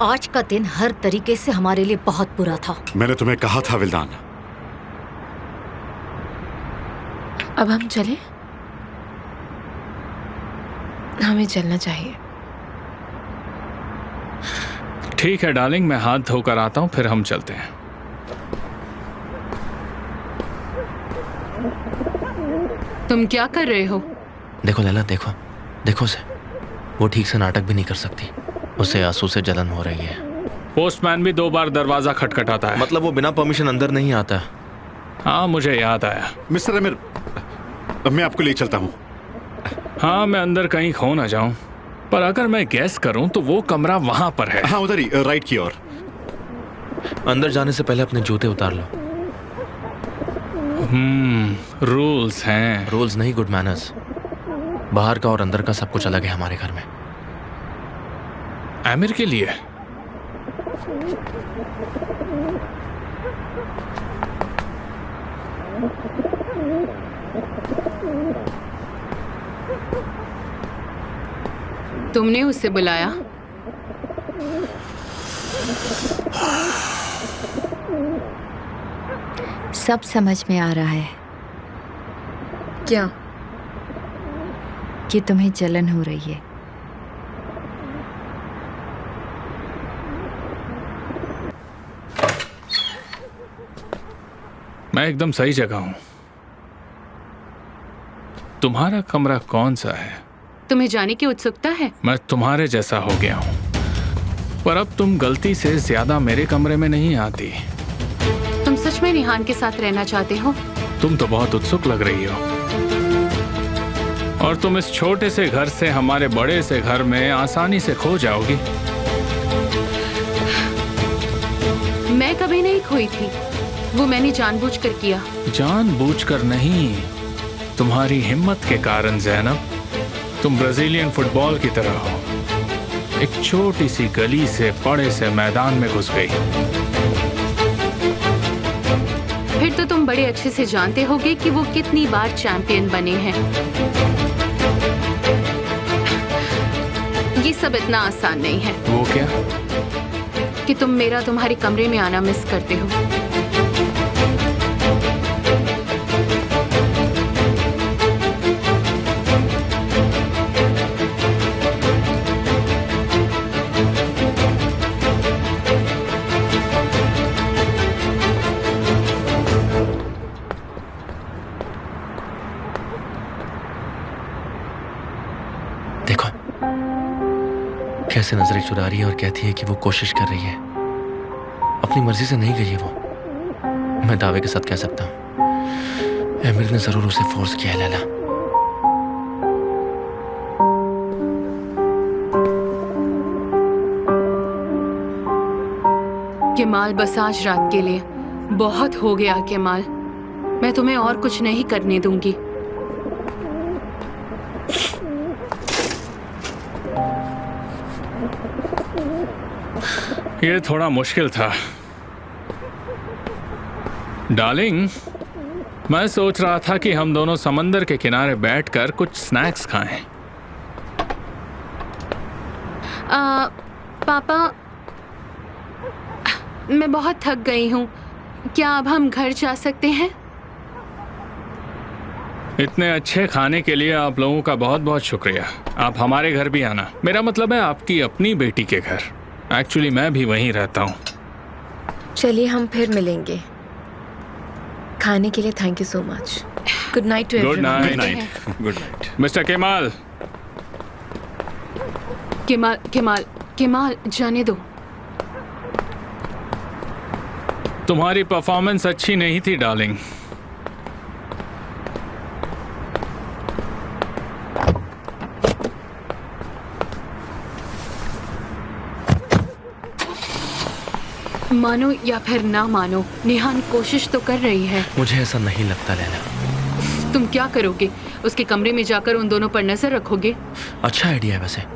आज का दिन हर तरीके से हमारे लिए बहुत बुरा था। मैंने तुम्हें कहा था विल्दान। अब हम चले? हमें चलना चाहिए। ठीक है डार्लिंग, मैं हाथ धोकर आता हूँ, फिर हम चलते हैं। तुम क्या कर रहे हो? देखो लैला, देखो देखो उसे, वो ठीक से नाटक भी नहीं कर सकती। उसे आंसू से जलन हो रही है। पोस्टमैन भी 2 बार दरवाजा खटखटाता है। मतलब वो बिना परमिशन अंदर नहीं आता। हाँ मुझे याद आया। मिस्टर अमीर, मैं आपको ले चलता हूँ। हाँ मैं अंदर कहीं खो ना जाऊं, पर अगर मैं गैस करूं तो वो कमरा वहां पर है। हाँ उधर ही, राइट की ओर। अंदर जाने से पहले अपने जूते उतार लो। रूल्स हैं। रूल्स नहीं, गुड मैनर्स। बाहर का और अंदर का सब कुछ अलग है हमारे घर में। आमिर के लिए तुमने उसे बुलाया? सब समझ में आ रहा है क्या? कि तुम्हें जलन हो रही है। मैं एकदम सही जगह हूं। तुम्हारा कमरा कौन सा है? तुम्हें जाने की उत्सुकता है? मैं तुम्हारे जैसा हो गया हूं, पर अब तुम गलती से ज्यादा मेरे कमरे में नहीं आती। तुम सच में निहान के साथ रहना चाहते हो? तुम तो बहुत उत्सुक लग रही हो, और तुम इस छोटे से घर से हमारे बड़े से घर में आसानी से खो जाओगी। मैं कभी नहीं खोई थी, वो मैंने जानबूझकर किया। जानबूझकर नहीं, तुम्हारी हिम्मत के कारण ज़ैनब। तुम ब्राजीलियन फुटबॉल की तरह हो, एक छोटी सी गली से बड़े से मैदान में घुस गई। फिर तो तुम बड़े अच्छे से जानते होगे कि वो कितनी बार चैंपियन बने हैं। ये सब इतना आसान नहीं है। वो क्या? कि तुम मेरा तुम्हारे कमरे में आना मिस करते हो। देखो कैसे नजरें चुरा रही है और कहती है कि वो कोशिश कर रही है। अपनी मर्जी से नहीं गई है वो, मैं दावे के साथ कह सकता हूं। आमिर ने जरूर उसे फोर्स किया है लैला। केमाल, बस आज रात के लिए बहुत हो गया केमाल। मैं तुम्हें और कुछ नहीं करने दूंगी। ये थोड़ा मुश्किल था डार्लिंग। मैं सोच रहा था कि हम दोनों समंदर के किनारे बैठकर कुछ स्नैक्स खाएं। पापा, मैं बहुत थक गई हूँ, क्या अब हम घर जा सकते हैं? इतने अच्छे खाने के लिए आप लोगों का बहुत बहुत शुक्रिया। आप हमारे घर भी आना। मेरा मतलब है आपकी अपनी बेटी के घर। एक्चुअली मैं भी वहीं रहता हूँ। चलिए हम फिर मिलेंगे। खाने के लिए thank you so much. Good night to good everyone. Night. Night. Good night. Mister Kemal, Kemal Kemal Kemal जाने दो। तुम्हारी परफॉर्मेंस अच्छी नहीं थी डार्लिंग। मानो या फिर ना मानो, नेहान कोशिश तो कर रही है। मुझे ऐसा नहीं लगता लैला। तुम क्या करोगे? उसके कमरे में जाकर उन दोनों पर नजर रखोगे? अच्छा आइडिया है वैसे।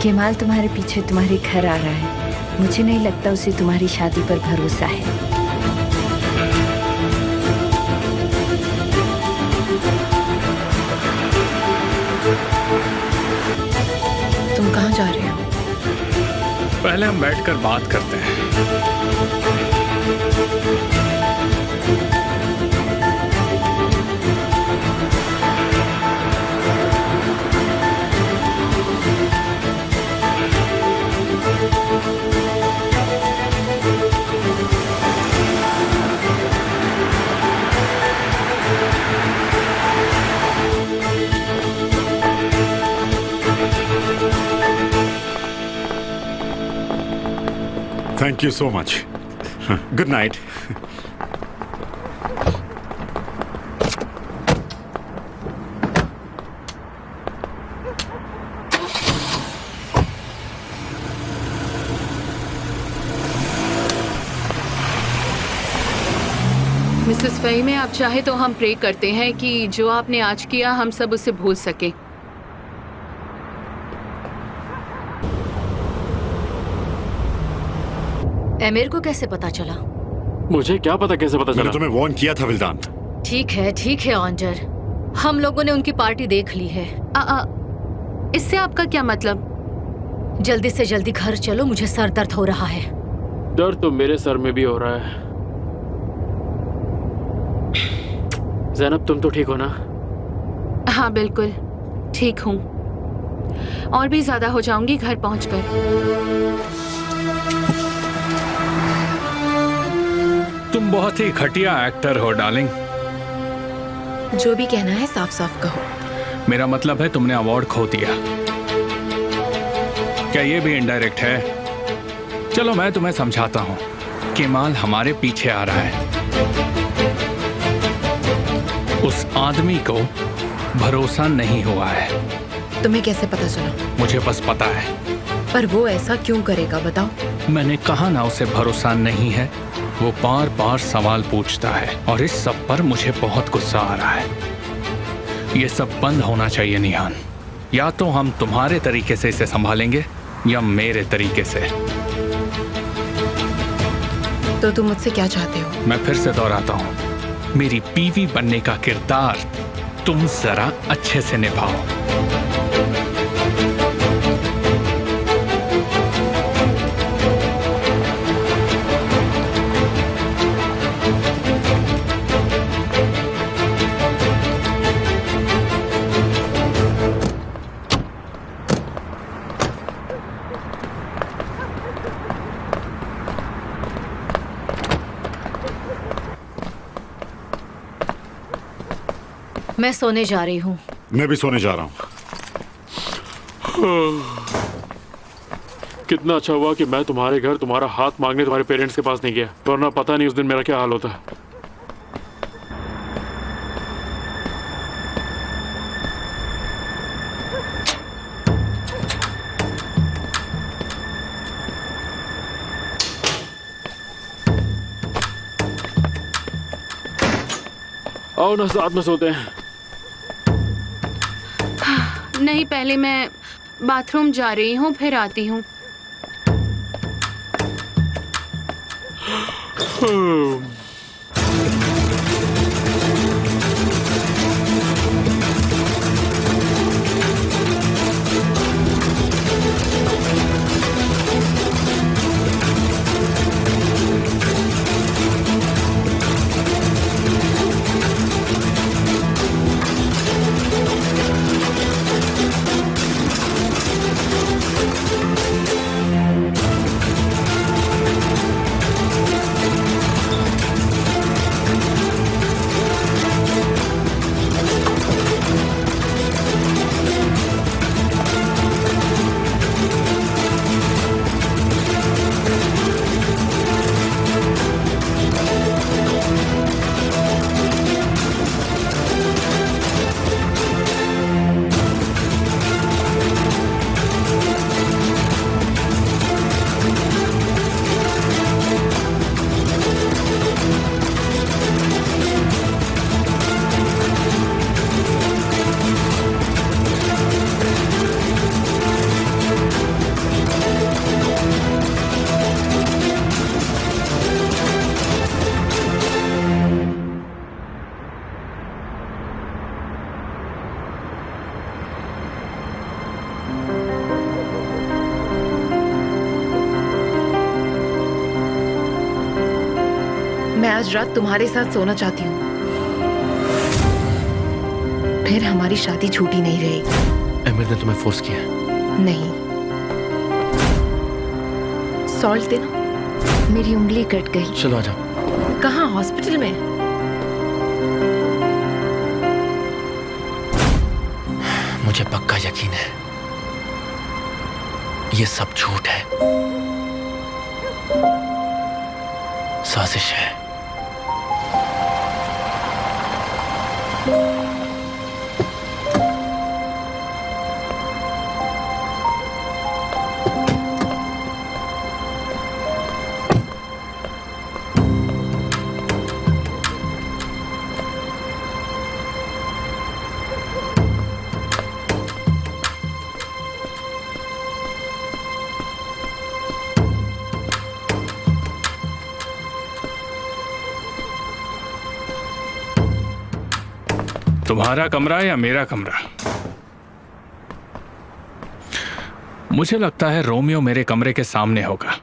केमाल तुम्हारे पीछे तुम्हारे घर आ रहा है। मुझे नहीं लगता उसे तुम्हारी शादी पर भरोसा है। तुम कहाँ जा रहे हो? पहले हम बैठकर बात करते हैं। Thank you so much. Good night. Mrs Fahime, आप चाहे तो हम प्रे करते हैं कि जो आपने आज किया हम सब उसे भूल सके। एमिर को कैसे पता चला? मुझे क्या पता कैसे पता मैंने चला? तुम्हें वार्न किया था विल्दान। ठीक है ऑन्जर, हम लोगों ने उनकी पार्टी देख ली है। इससे आपका क्या मतलब? जल्दी से जल्दी घर चलो, मुझे सर दर्द हो रहा है। डर तो मेरे सर में भी हो रहा है। ज़ैनब, तुम तो ठीक हो ना? हाँ बिल्कुल ठीक हूँ, और भी ज्यादा हो जाऊंगी घर पहुंचकर। तुम बहुत ही घटिया एक्टर हो डार्लिंग। जो भी कहना है साफ साफ कहो। मेरा मतलब है तुमने अवार्ड खो दिया। क्या ये भी इनडायरेक्ट है? चलो मैं तुम्हें समझाता हूँ। केमाल हमारे पीछे आ रहा है। उस आदमी को भरोसा नहीं हुआ है। तुम्हें कैसे पता चला? मुझे बस पता है। पर वो ऐसा क्यों करेगा बताओ? मैंने कहा ना उसे भरोसा नहीं है। वो बार बार सवाल पूछता है और इस सब पर मुझे बहुत गुस्सा आ रहा है। ये सब बंद होना चाहिए निहान। या तो हम तुम्हारे तरीके से इसे संभालेंगे या मेरे तरीके से। तो तुम मुझसे क्या चाहते हो? मैं फिर से दोहराता हूँ, मेरी बीवी बनने का किरदार तुम जरा अच्छे से निभाओ। मैं सोने जा रही हूँ। मैं भी सोने जा रहा हूँ। कितना अच्छा हुआ कि मैं तुम्हारे घर तुम्हारा हाथ मांगने तुम्हारे पेरेंट्स के पास नहीं गया, वरना पता नहीं उस दिन मेरा क्या हाल होता। आओ ना साथ में सोते हैं। नहीं, पहले मैं बाथरूम जा रही हूँ, फिर आती हूँ। मैं आज रात तुम्हारे साथ सोना चाहती हूँ, फिर हमारी शादी छूटी नहीं रहेगी। एमिर ने तुम्हें फोर्स किया? नहीं। सॉल्ट देना, मेरी उंगली कट गई। चलो आ जाओ। कहाँ? हॉस्पिटल में? मुझे पक्का यकीन है ये सब झूठ है, साजिश है। तुम्हारा कमरा या मेरा कमरा? मुझे लगता है रोमियो मेरे कमरे के सामने होगा।